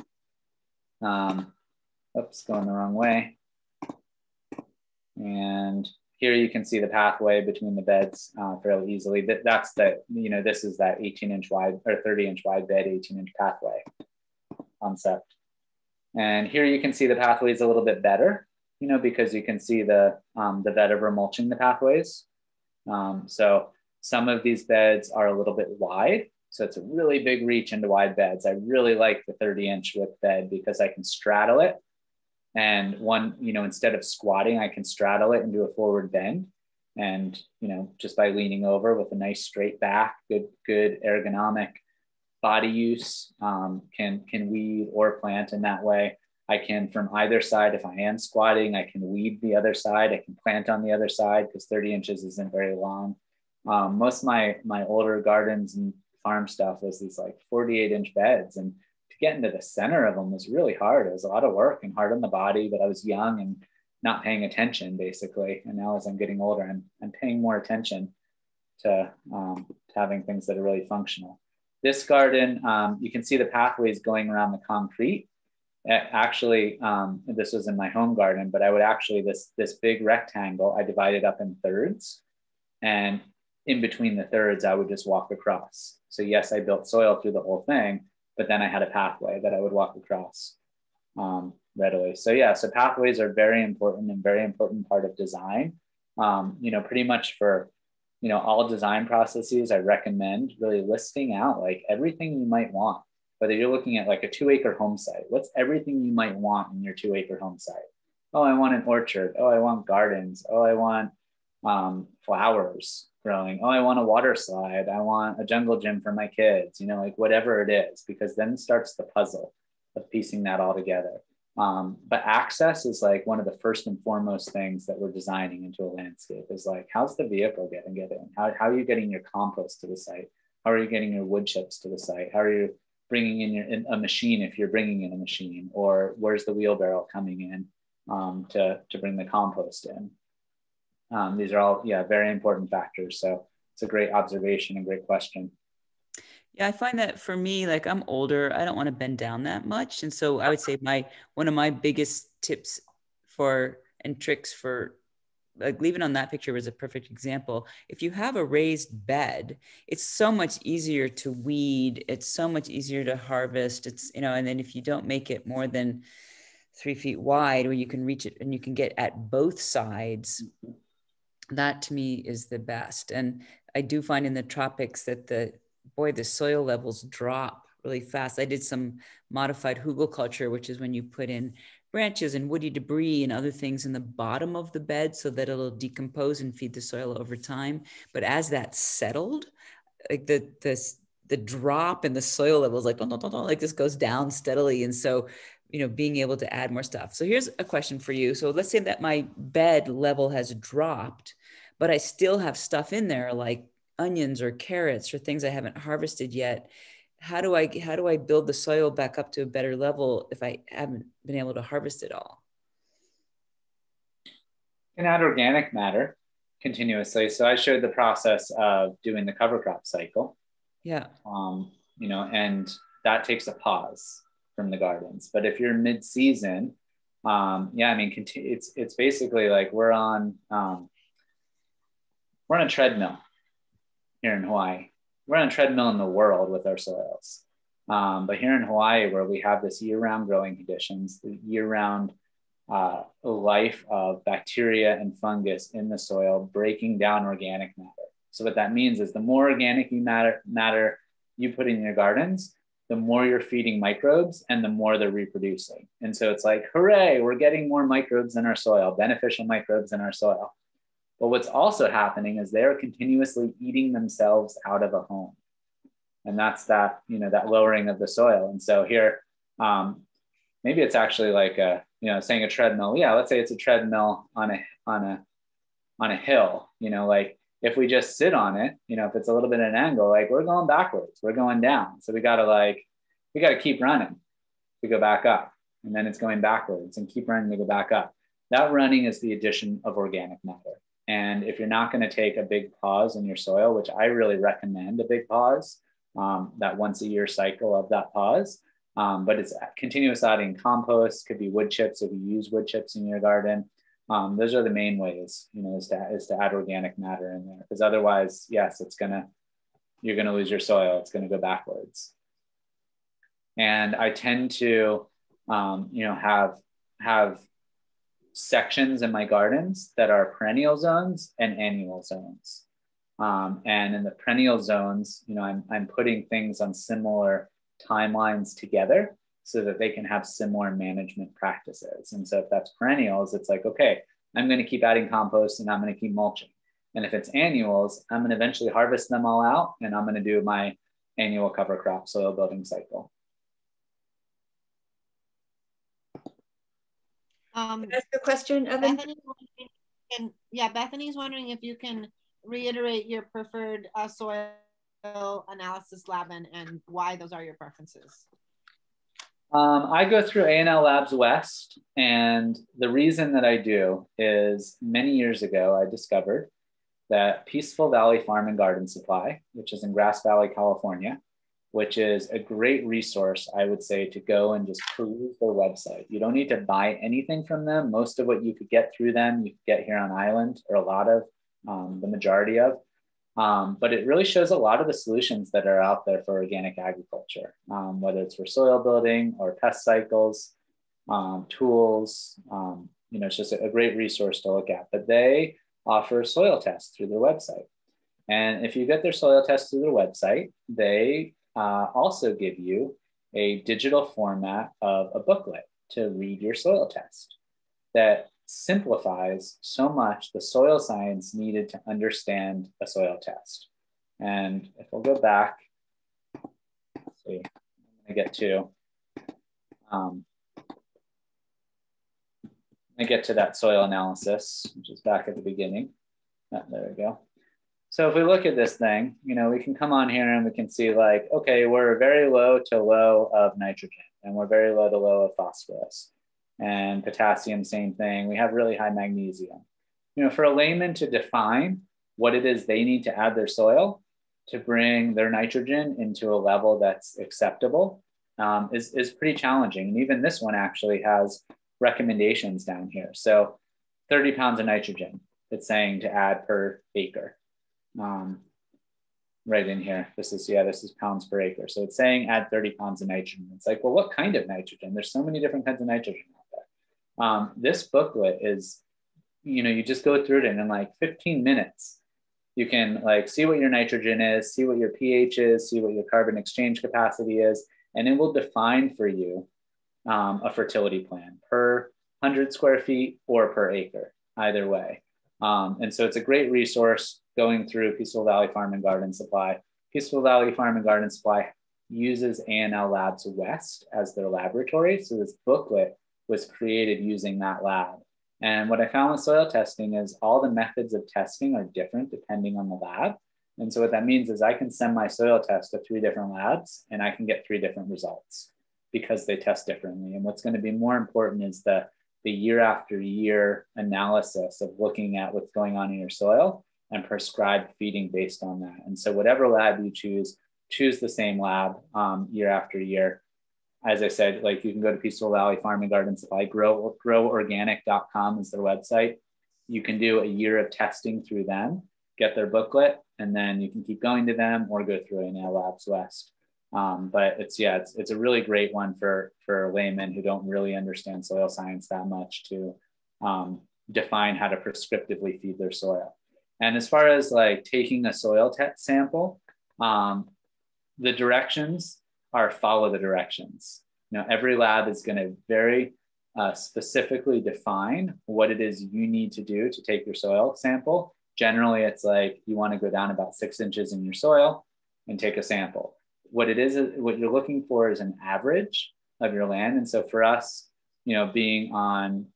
Oops, going the wrong way. And here you can see the pathway between the beds fairly easily. That's this is that 18-inch wide or 30-inch wide bed, 18-inch pathway concept. And here you can see the pathways a little bit better, because you can see the vetiver mulching the pathways. So some of these beds are a little bit wide. So it's a really big reach into wide beds. I really like the 30-inch width bed because I can straddle it. And instead of squatting, I can straddle it and do a forward bend. And, just by leaning over with a nice straight back, good ergonomic body use, can weed or plant in that way. I can, from either side, if I am squatting, I can weed the other side. I can plant on the other side because 30 inches isn't very long. Most of my older gardens and farm stuff was these like 48-inch beds, and to get into the center of them was really hard. It was a lot of work and hard on the body, but I was young and not paying attention basically. And now as I'm getting older, I'm paying more attention to having things that are really functional. This garden, you can see the pathways going around the concrete. Actually, this was in my home garden, but I would actually, this big rectangle, I divided up in thirds, and in between the thirds, I would just walk across. So yes, I built soil through the whole thing, but then I had a pathway that I would walk across readily. So yeah, so pathways are very important and very important part of design. Pretty much for, all design processes, I recommend really listing out like everything you might want, whether you're looking at like a 2-acre home site. What's everything you might want in your 2-acre home site? Oh, I want an orchard. Oh, I want gardens. Oh, I want flowers growing. Oh, I want a water slide. I want a jungle gym for my kids, like whatever it is, because then starts the puzzle of piecing that all together. But access is like one of the first and foremost things that we're designing into a landscape is like, how's the vehicle getting in? How are you getting your compost to the site? How are you getting your wood chips to the site? How are you bringing in a machine if you're bringing in a machine? Or where's the wheelbarrow coming in to bring the compost in? These are all, very important factors. So it's a great observation and great question. Yeah, I find that for me, like I'm older, I don't want to bend down that much. And so I would say one of my biggest tips and tricks for like leaving on that picture was a perfect example. If you have a raised bed, it's so much easier to weed. It's so much easier to harvest. It's, and then if you don't make it more than 3 feet wide where you can reach it and you can get at both sides. That to me is the best. And I do find in the tropics that the soil levels drop really fast. I did some modified hugelkultur, which is when you put in branches and woody debris and other things in the bottom of the bed so that it'll decompose and feed the soil over time. But as that settled, like the drop in the soil levels, like, like this goes down steadily. And so, being able to add more stuff. So here's a question for you. So let's say that my bed level has dropped, but I still have stuff in there like onions or carrots or things I haven't harvested yet. How do I build the soil back up to a better level if I haven't been able to harvest it all? You can add organic matter continuously. So I showed the process of doing the cover crop cycle. Yeah. And that takes a pause from the gardens. But if you're mid-season, it's basically like we're on a treadmill here in Hawaii. We're on a treadmill in the world with our soils. But here in Hawaii, where we have this year-round growing conditions, the year-round life of bacteria and fungus in the soil, breaking down organic matter. So what that means is the more organic matter you put in your gardens, the more you're feeding microbes and the more they're reproducing. And so it's like, hooray, we're getting more microbes in our soil, beneficial microbes in our soil. But what's also happening is they're continuously eating themselves out of a home. And that's that lowering of the soil. And so here, maybe it's actually like saying a treadmill. Yeah, let's say it's a treadmill on a hill, like if we just sit on it, if it's a little bit at an angle, like we're going backwards, we're going down. So we got to keep running to go back up. And then it's going backwards and keep running to go back up. That running is the addition of organic matter. And if you're not going to take a big pause in your soil, which I really recommend a big pause, that once a year cycle of that pause, but it's continuous adding compost, could be wood chips if you use wood chips in your garden. Those are the main ways, is to add organic matter in there, because otherwise, yes, you're going to lose your soil. It's going to go backwards. And I tend to, have sections in my gardens that are perennial zones and annual zones. And in the perennial zones, I'm putting things on similar timelines together so that they can have similar management practices. And so if that's perennials, it's like, okay, I'm going to keep adding compost and I'm going to keep mulching. And if it's annuals, I'm going to eventually harvest them all out and I'm going to do my annual cover crop soil building cycle. Can I ask a question, Evan? Bethany's wondering if you can reiterate your preferred soil analysis lab and why those are your preferences. I go through A&L Labs West, and the reason that I do is many years ago, I discovered that Peaceful Valley Farm and Garden Supply, which is in Grass Valley, California, which is a great resource, I would say, to go and just peruse their website. You don't need to buy anything from them. Most of what you could get through them, you could get here on island, or a lot of, the majority of. But it really shows a lot of the solutions that are out there for organic agriculture, whether it's for soil building or pest cycles, tools. It's just a great resource to look at. But they offer soil tests through their website. And if you get their soil tests through their website, they also give you a digital format of a booklet to read your soil test that simplifies so much the soil science needed to understand a soil test. And if we'll go back, let's see, I'm going to get to that soil analysis, which is back at the beginning. There we go. So if we look at this thing, we can come on here and we can see like, okay, we're very low to low of nitrogen, and we're very low to low of phosphorus. And potassium, same thing. We have really high magnesium. For a layman to define what it is they need to add their soil to bring their nitrogen into a level that's acceptable is pretty challenging. And even this one actually has recommendations down here. So 30 pounds of nitrogen, it's saying to add per acre. Right in here, this is pounds per acre. So it's saying add 30 pounds of nitrogen. It's like, well, what kind of nitrogen? There's so many different kinds of nitrogen out there. This booklet is, you just go through it and in like 15 minutes, you can like see what your nitrogen is, see what your pH is, see what your carbon exchange capacity is, and it will define for you a fertility plan per 100 square feet or per acre, either way. And so it's a great resource going through Peaceful Valley Farm and Garden Supply. Peaceful Valley Farm and Garden Supply uses A&L Labs West as their laboratory. So this booklet was created using that lab. And what I found with soil testing is all the methods of testing are different depending on the lab. And so what that means is I can send my soil test to 3 different labs and I can get 3 different results because they test differently. And what's going to be more important is the year after year analysis of looking at what's going on in your soil and prescribed feeding based on that. And so whatever lab you choose the same lab year after year. As I said, like you can go to Peaceful Valley Farm and Garden Supply, groworganic.com is their website. You can do a year of testing through them, get their booklet, and then you can keep going to them or go through A&L Labs West. But it's a really great one for laymen who don't really understand soil science that much to define how to prescriptively feed their soil. And as far as like taking a soil sample, the directions are follow the directions. Every lab is going to very specifically define what it is you need to do to take your soil sample. Generally, it's like you want to go down about 6 inches in your soil and take a sample. What you're looking for is an average of your land. And so for us, being on,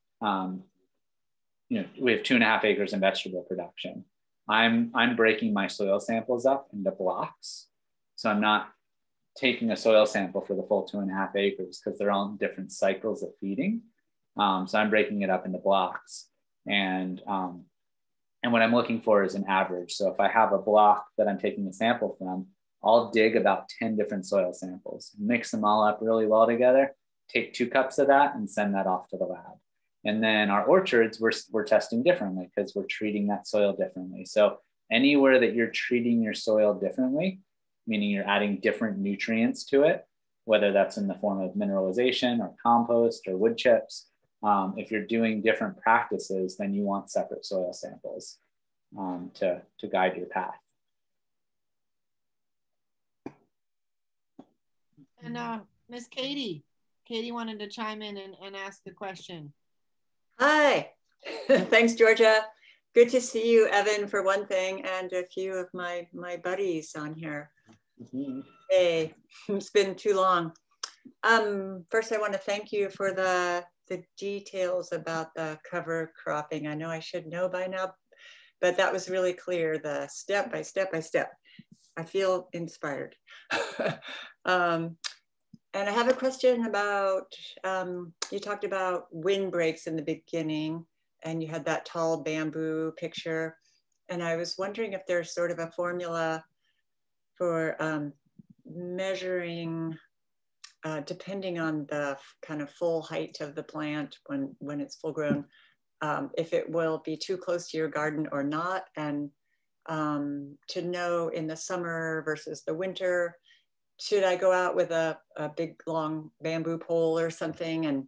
we have 2.5 acres in vegetable production. I'm breaking my soil samples up into blocks. So I'm not taking a soil sample for the full 2.5 acres because they're all in different cycles of feeding. So I'm breaking it up into blocks. And what I'm looking for is an average. So if I have a block that I'm taking a sample from, I'll dig about 10 different soil samples, mix them all up really well together, take 2 cups of that and send that off to the lab. And then our orchards, we're testing differently because we're treating that soil differently. So anywhere that you're treating your soil differently, meaning you're adding different nutrients to it, whether that's in the form of mineralization or compost or wood chips, if you're doing different practices, then you want separate soil samples to guide your path. And Miss Katie wanted to chime in and ask a question. Hi, thanks, Georgia. Good to see you, Evan, for one thing, and a few of my buddies on here. Mm-hmm. Hey, it's been too long. First, I want to thank you for the details about the cover cropping. I know I should know by now, but that was really clear, the step by step by step. I feel inspired. And I have a question about, you talked about windbreaks in the beginning, and you had that tall bamboo picture. And I was wondering if there's sort of a formula for measuring, depending on the kind of full height of the plant when it's full grown, if it will be too close to your garden or not, and to know in the summer versus the winter, should I go out with a big long bamboo pole or something and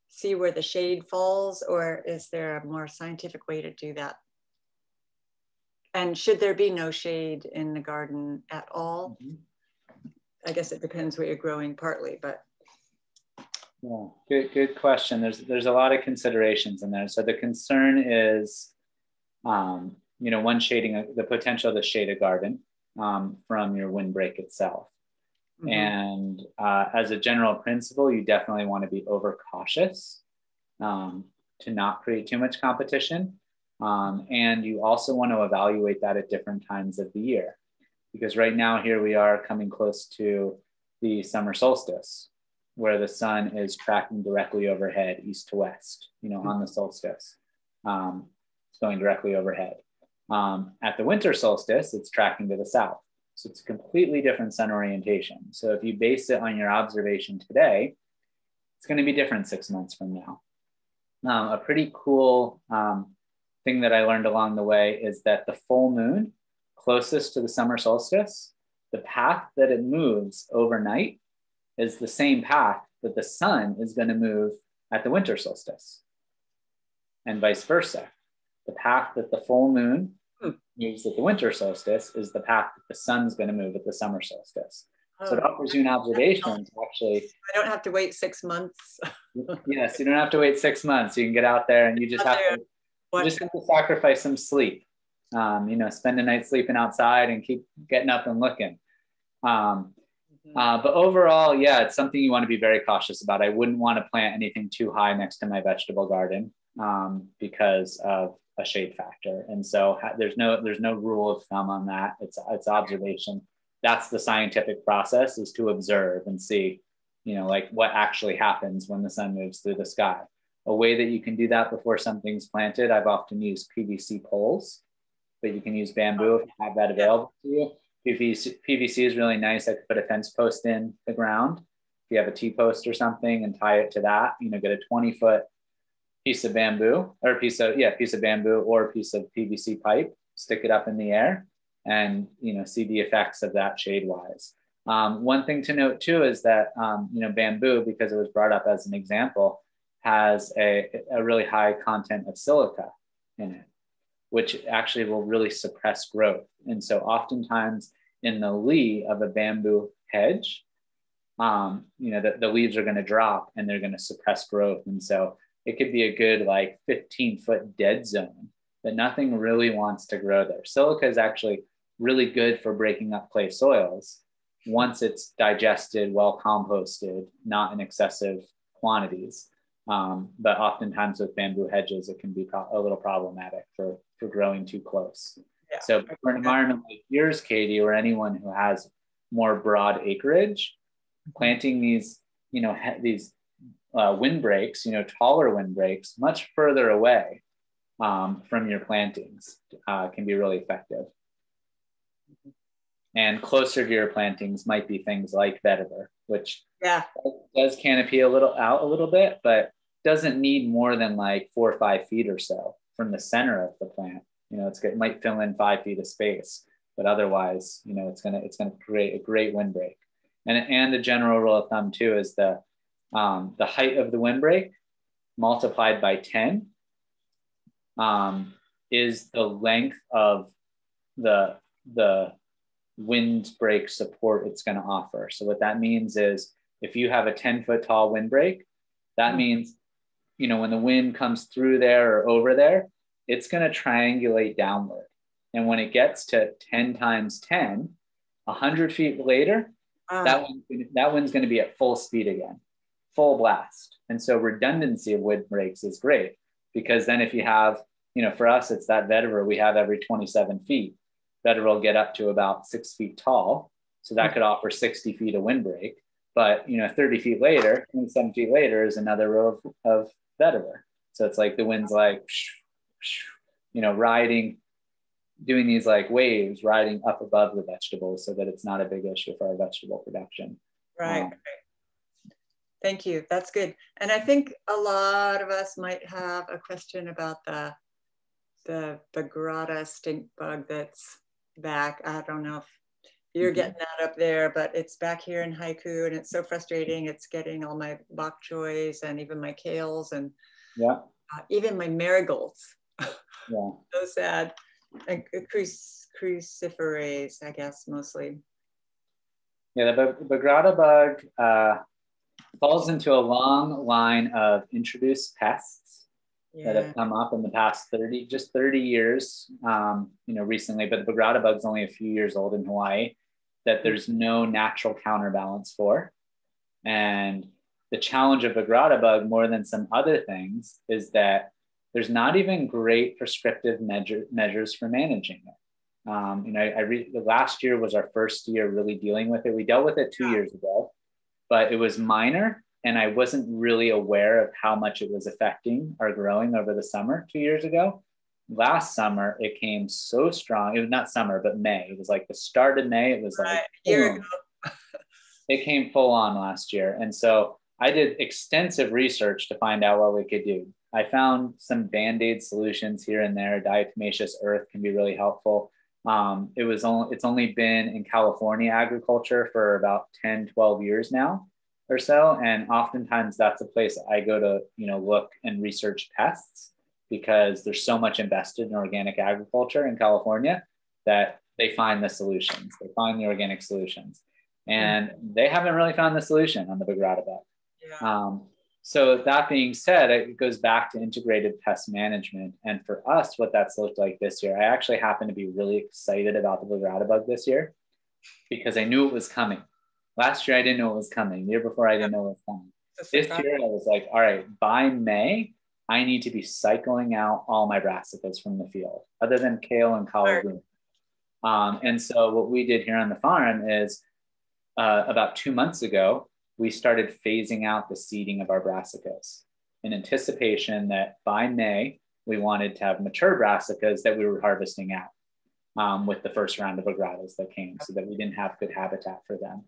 see where the shade falls, or is there a more scientific way to do that? And should there be no shade in the garden at all? Mm-hmm. I guess it depends what you're growing partly, but. Yeah, good question. There's a lot of considerations in there. So the concern is, one, shading, the potential to shade a garden from your windbreak itself. Mm-hmm. And as a general principle, you definitely want to be overcautious to not create too much competition. And you also want to evaluate that at different times of the year. Because right now, here we are coming close to the summer solstice, where the sun is tracking directly overhead, east to west, on the solstice. It's going directly overhead. At the winter solstice, it's tracking to the south. So it's a completely different sun orientation. So if you base it on your observation today, it's going to be different 6 months from now. A pretty cool thing that I learned along the way is that the full moon closest to the summer solstice, the path that it moves overnight is the same path that the sun is going to move at the winter solstice. and vice versa. The path that the full moon moves at the winter solstice is the path that the sun's going to move at the summer solstice. So it offers you an observation to actually. I don't have to wait 6 months. Yes, you don't have to wait 6 months. You can get out there and you just have to sacrifice some sleep. Spend a night sleeping outside and keep getting up and looking. But overall, yeah, it's something you want to be very cautious about. I wouldn't want to plant anything too high next to my vegetable garden because of a shade factor. And so there's no rule of thumb on that. It's observation. That's the scientific process, is to observe and see, like what actually happens when the sun moves through the sky. A way that you can do that before something's planted, I've often used PVC poles, but you can use bamboo if you have that available to you. PVC is really nice. I could put a fence post in the ground. If you have a T-post or something and tie it to that, get a 20-foot piece of bamboo or piece of bamboo or a piece of PVC pipe, stick it up in the air and, see the effects of that shade wise. One thing to note too is that, bamboo, because it was brought up as an example, has a really high content of silica in it, which actually will really suppress growth. And so oftentimes in the lee of a bamboo hedge, the leaves are going to drop and they're going to suppress growth. And so it could be a good 15-foot dead zone that nothing really wants to grow there. Silica is actually really good for breaking up clay soils once it's digested, well composted, not in excessive quantities. But oftentimes with bamboo hedges, it can be a little problematic for growing too close. Yeah. So for an environment like yours, Katie, or anyone who has more broad acreage, planting these, these windbreaks, taller windbreaks, much further away from your plantings can be really effective. And closer to your plantings might be things like vetiver, which does canopy a little bit, but doesn't need more than 4 or 5 feet or so from the center of the plant. It might fill in 5 feet of space, but otherwise, it's gonna create a great windbreak. And a general rule of thumb too is the height of the windbreak multiplied by 10 is the length of the windbreak support it's going to offer. So what that means is if you have a 10-foot tall windbreak, that means, when the wind comes through there or over there, it's going to triangulate downward. And when it gets to 10 times 10, 100 feet later, that wind's going to be at full speed again, full blast. And so redundancy of windbreaks is great, because then if you have, for us, it's that vetiver we have every 27 feet. Vetiver will get up to about 6 feet tall. So that could offer 60 feet of windbreak. But, 30 feet later, 27 feet later is another row of vetiver. So it's like the wind's riding, doing these waves, riding up above the vegetables so that it's not a big issue for our vegetable production. Right. Thank you. That's good. And I think a lot of us might have a question about the Bagrata stink bug that's back. I don't know if you're getting that up there, but it's back here in Haiku, and it's so frustrating. It's getting all my bok choys and even my kales and even my marigolds. So sad. And cruciferase, I guess, mostly. Yeah, the Bagrata bug falls into a long line of introduced pests that have come up in the past 30 years, recently, but the Bagrata bug's only a few years old in Hawaii, that there's no natural counterbalance for. And the challenge of Bagrata bug, more than some other things, is that there's not even great prescriptive measures for managing it. Last year was our first year really dealing with it. We dealt with it 2 years ago, but it was minor, and I wasn't really aware of how much it was affecting our growing over the summer 2 years ago. Last summer, it came so strong. It was not summer, but May. It was the start of May. It was a year ago. It came full on last year. And so I did extensive research to find out what we could do. I found some Band-Aid solutions here and there. Diatomaceous earth can be really helpful. It's only been in California agriculture for about 10, 12 years now or so. And oftentimes that's a place I go to, look and research pests, because there's so much invested in organic agriculture in California that they find the solutions. They find the organic solutions. And they haven't really found the solution on the Bagrata bug. Yeah. So that being said, it goes back to integrated pest management. And for us, what that's looked like this year, I actually happen to be really excited about the Bagrata bug this year because I knew it was coming. Last year, I didn't know it was coming. The year before, I didn't know it was coming. This year, I was like, all right, by May, I need to be cycling out all my brassicas from the field, other than kale and collard greens. And so what we did here on the farm is about 2 months ago, we started phasing out the seeding of our brassicas in anticipation that by May, we wanted to have mature brassicas that we were harvesting out with the first round of Bagratas that came so that we didn't have good habitat for them.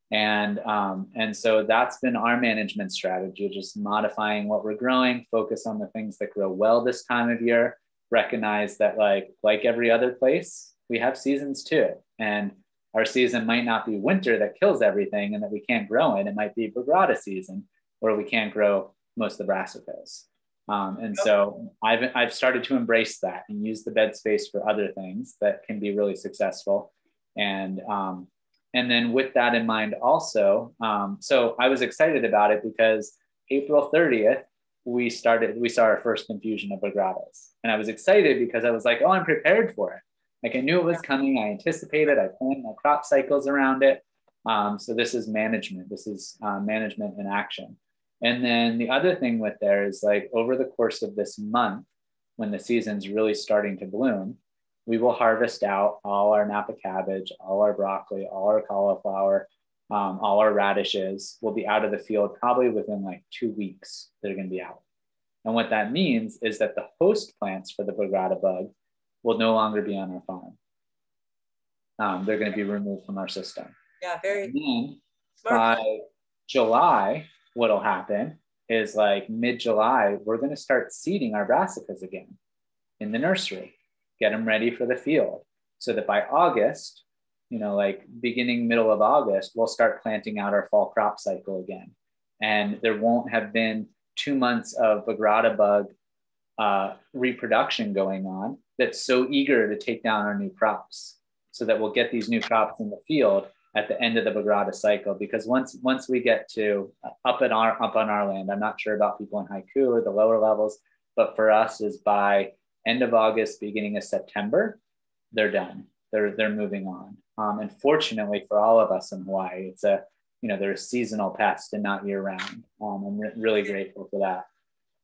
And so that's been our management strategy, just modifying what we're growing, focus on the things that grow well this time of year, recognize that like every other place, we have seasons too. And our season might not be winter that kills everything and that we can't grow in. It might be Bagrata season where we can't grow most of the brassicas. So I've started to embrace that and use the bed space for other things that can be really successful. And then with that in mind also, so I was excited about it because April 30th, we saw our first infusion of Bagratas. And I was excited because I was like, oh, I'm prepared for it. Like I knew it was coming. I anticipated, I planned my crop cycles around it. So this is management. This is management in action. And then the other thing with there is like over the course of this month, when the season's really starting to bloom, we will harvest out all our Napa cabbage, all our broccoli, all our cauliflower, all our radishes will be out of the field probably within like 2 weeks. They're going to be out. And what that means is that the host plants for the Bagrata bug will no longer be on our farm. They're going to be removed from our system. Yeah, very smart. By July, what'll happen is like mid-July, we're going to start seeding our brassicas again in the nursery, get them ready for the field so that by August, like beginning middle of August, we'll start planting out our fall crop cycle again. And there won't have been 2 months of Bagrata bug reproduction going on that's so eager to take down our new crops so that we'll get these new crops in the field at the end of the Bagrata cycle. Because once we get to up on our land, I'm not sure about people in Haiku or the lower levels, but for us is by end of August, beginning of September, they're done. They're moving on. And fortunately for all of us in Hawaii, it's they're a seasonal pest and not year round. I'm really grateful for that.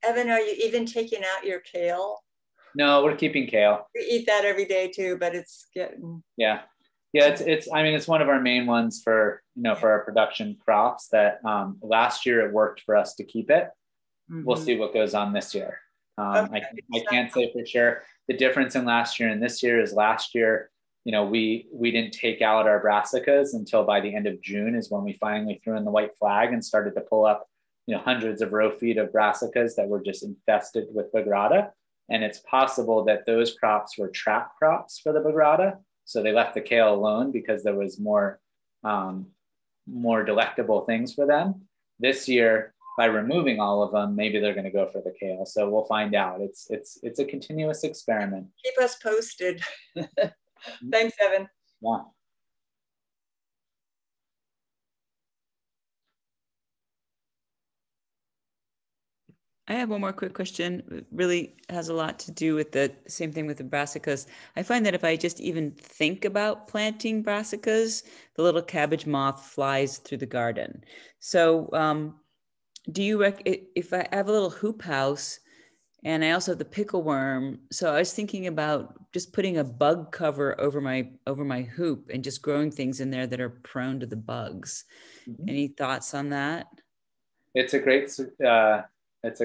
Evan, are you even taking out your kale? No, we're keeping kale. We eat that every day too, but it's getting. Yeah. It's one of our main ones for our production crops that last year it worked for us to keep it. Mm-hmm. We'll see what goes on this year. I can't say for sure. The difference in last year and this year is last year, we didn't take out our brassicas until by the end of June is when we finally threw in the white flag and started to pull up, hundreds of row feet of brassicas that were just infested with Bagrata. And it's possible that those crops were trap crops for the Bagrata. So they left the kale alone because there was more delectable things for them. This year, by removing all of them, maybe they're going to go for the kale. So we'll find out. It's a continuous experiment. Keep us posted. Thanks, Evan. Yeah. I have one more quick question. It really has a lot to do with the same thing with the brassicas. I find that if I just even think about planting brassicas, the little cabbage moth flies through the garden. So do you if I have a little hoop house and I also have the pickle worm, so I was thinking about just putting a bug cover over my hoop and just growing things in there that are prone to the bugs. Mm-hmm. Any thoughts on that? It's a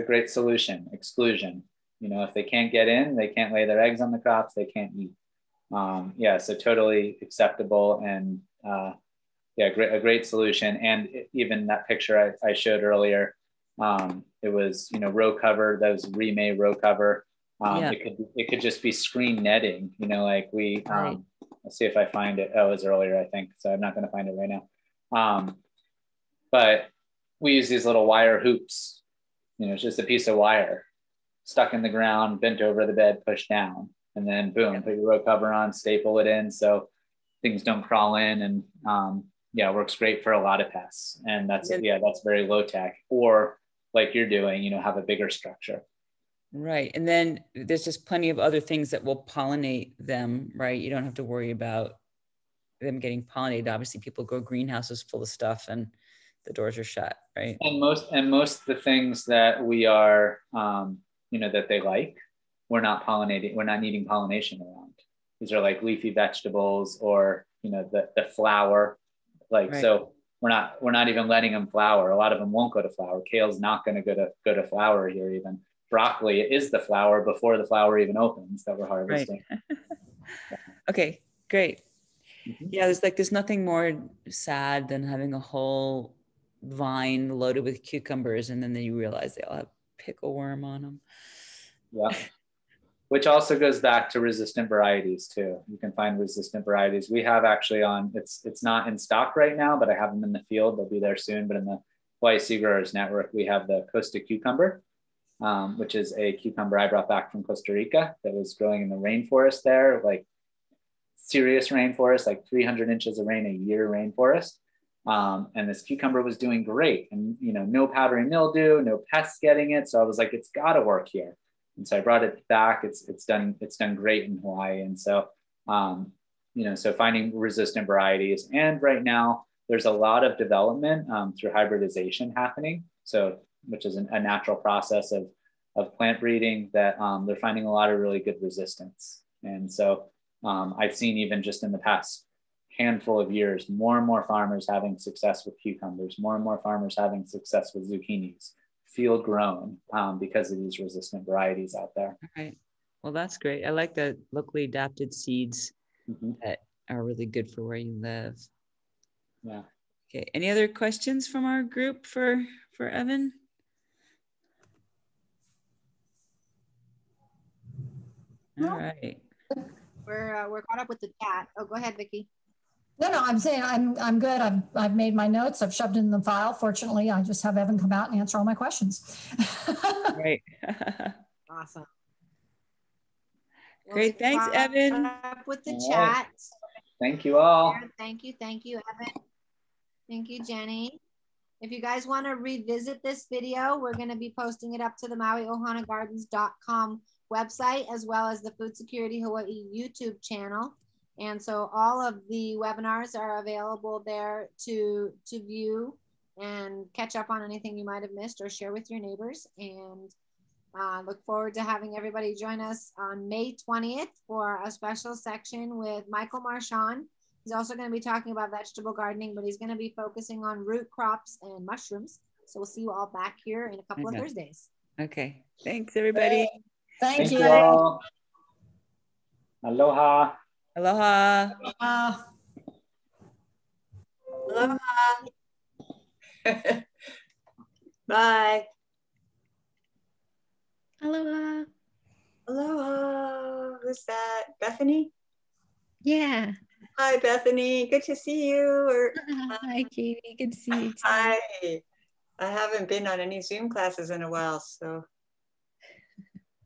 great solution, exclusion. If they can't get in, they can't lay their eggs on the crops, they can't eat. So totally acceptable and a great solution. And even that picture I showed earlier, it was, row cover, that was remade row cover. It could just be screen netting, like we, right. Let's see if I find it. Oh, it was earlier, I think. So I'm not going to find it right now. But we use these little wire hoops. It's just a piece of wire. stuck in the ground, bent over the bed, pushed down, and then boom, put your row cover on, staple it in so things don't crawl in, and yeah, it works great for a lot of pests. And that's very low tech. Or like you're doing, you know, have a bigger structure. Right. And then there's just plenty of other things that will pollinate them, right? You don't have to worry about them getting pollinated. Obviously, people grow greenhouses full of stuff and the doors are shut, right? And most of the things that we are, you know, that they like, we're not pollinating, we're not needing pollination around. These are like leafy vegetables, or, you know, the flower, like, right. So we're not even letting them flower. A lot of them won't go to flower. Kale's not going to go to flower here. Even broccoli is the flower before the flower even opens that we're harvesting. Right. Okay, great. Mm-hmm. Yeah, there's nothing more sad than having a whole vine loaded with cucumbers and then you realize they all have pickle worm on them. Yeah. Which also goes back to resistant varieties too. You can find resistant varieties. We have actually it's not in stock right now, but I have them in the field. They'll be there soon. But in the Hawaii Sea Growers Network, we have the Costa cucumber, which is a cucumber I brought back from Costa Rica that was growing in the rainforest there, like serious rainforest, like 300 inches of rain a year rainforest. And this cucumber was doing great, and you know, no powdery mildew, no pests getting it. So I was like, it's got to work here. And so I brought it back. It's done great in Hawaii. And so, you know, so finding resistant varieties. And right now there's a lot of development through hybridization happening. So, which is a natural process of plant breeding that they're finding a lot of really good resistance. And so I've seen even just in the past handful of years, more and more farmers having success with cucumbers, more and more farmers having success with zucchinis, field grown because of these resistant varieties out there. Right. Well, that's great. I like the locally adapted seeds that are really good for where you live. Yeah. Okay. Any other questions from our group for Evan? All right. We're caught up with the chat. Oh, go ahead, Vicki. No, I'm saying I'm good. I've made my notes. I've shoved it in the file. Fortunately, I just have Evan come out and answer all my questions. Great. Awesome. Great. Thanks, Evan. Up with the all chat. Right. Thank you all. Thank you, Evan. Thank you, Jenny. If you guys want to revisit this video, we're going to be posting it up to the MauiOhanaGardens.com website, as well as the Food Security Hawaii YouTube channel. And so all of the webinars are available there to view and catch up on anything you might have missed or share with your neighbors. And look forward to having everybody join us on May 20th for a special section with Michael Marchand. He's also going to be talking about vegetable gardening, but he's going to be focusing on root crops and mushrooms. So we'll see you all back here in a couple of Thursdays. Okay. Thanks, everybody. Thank you. All. Aloha. Aloha. Aloha. Bye. Aloha. Aloha. Who's that? Bethany? Yeah. Hi, Bethany. Good to see you. Hi, Katie. Good to see you too. Hi. I haven't been on any Zoom classes in a while, so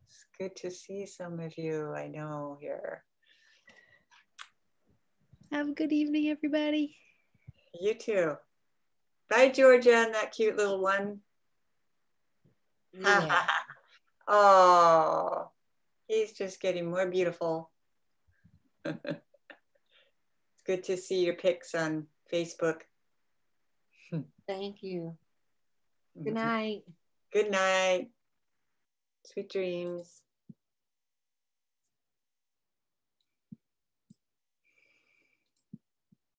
it's good to see some of you I know here. Have a good evening, everybody. You too. Bye, Georgia, and that cute little one. Yeah. Oh, he's just getting more beautiful. It's good to see your pics on Facebook. Thank you. Good night. Good night. Sweet dreams.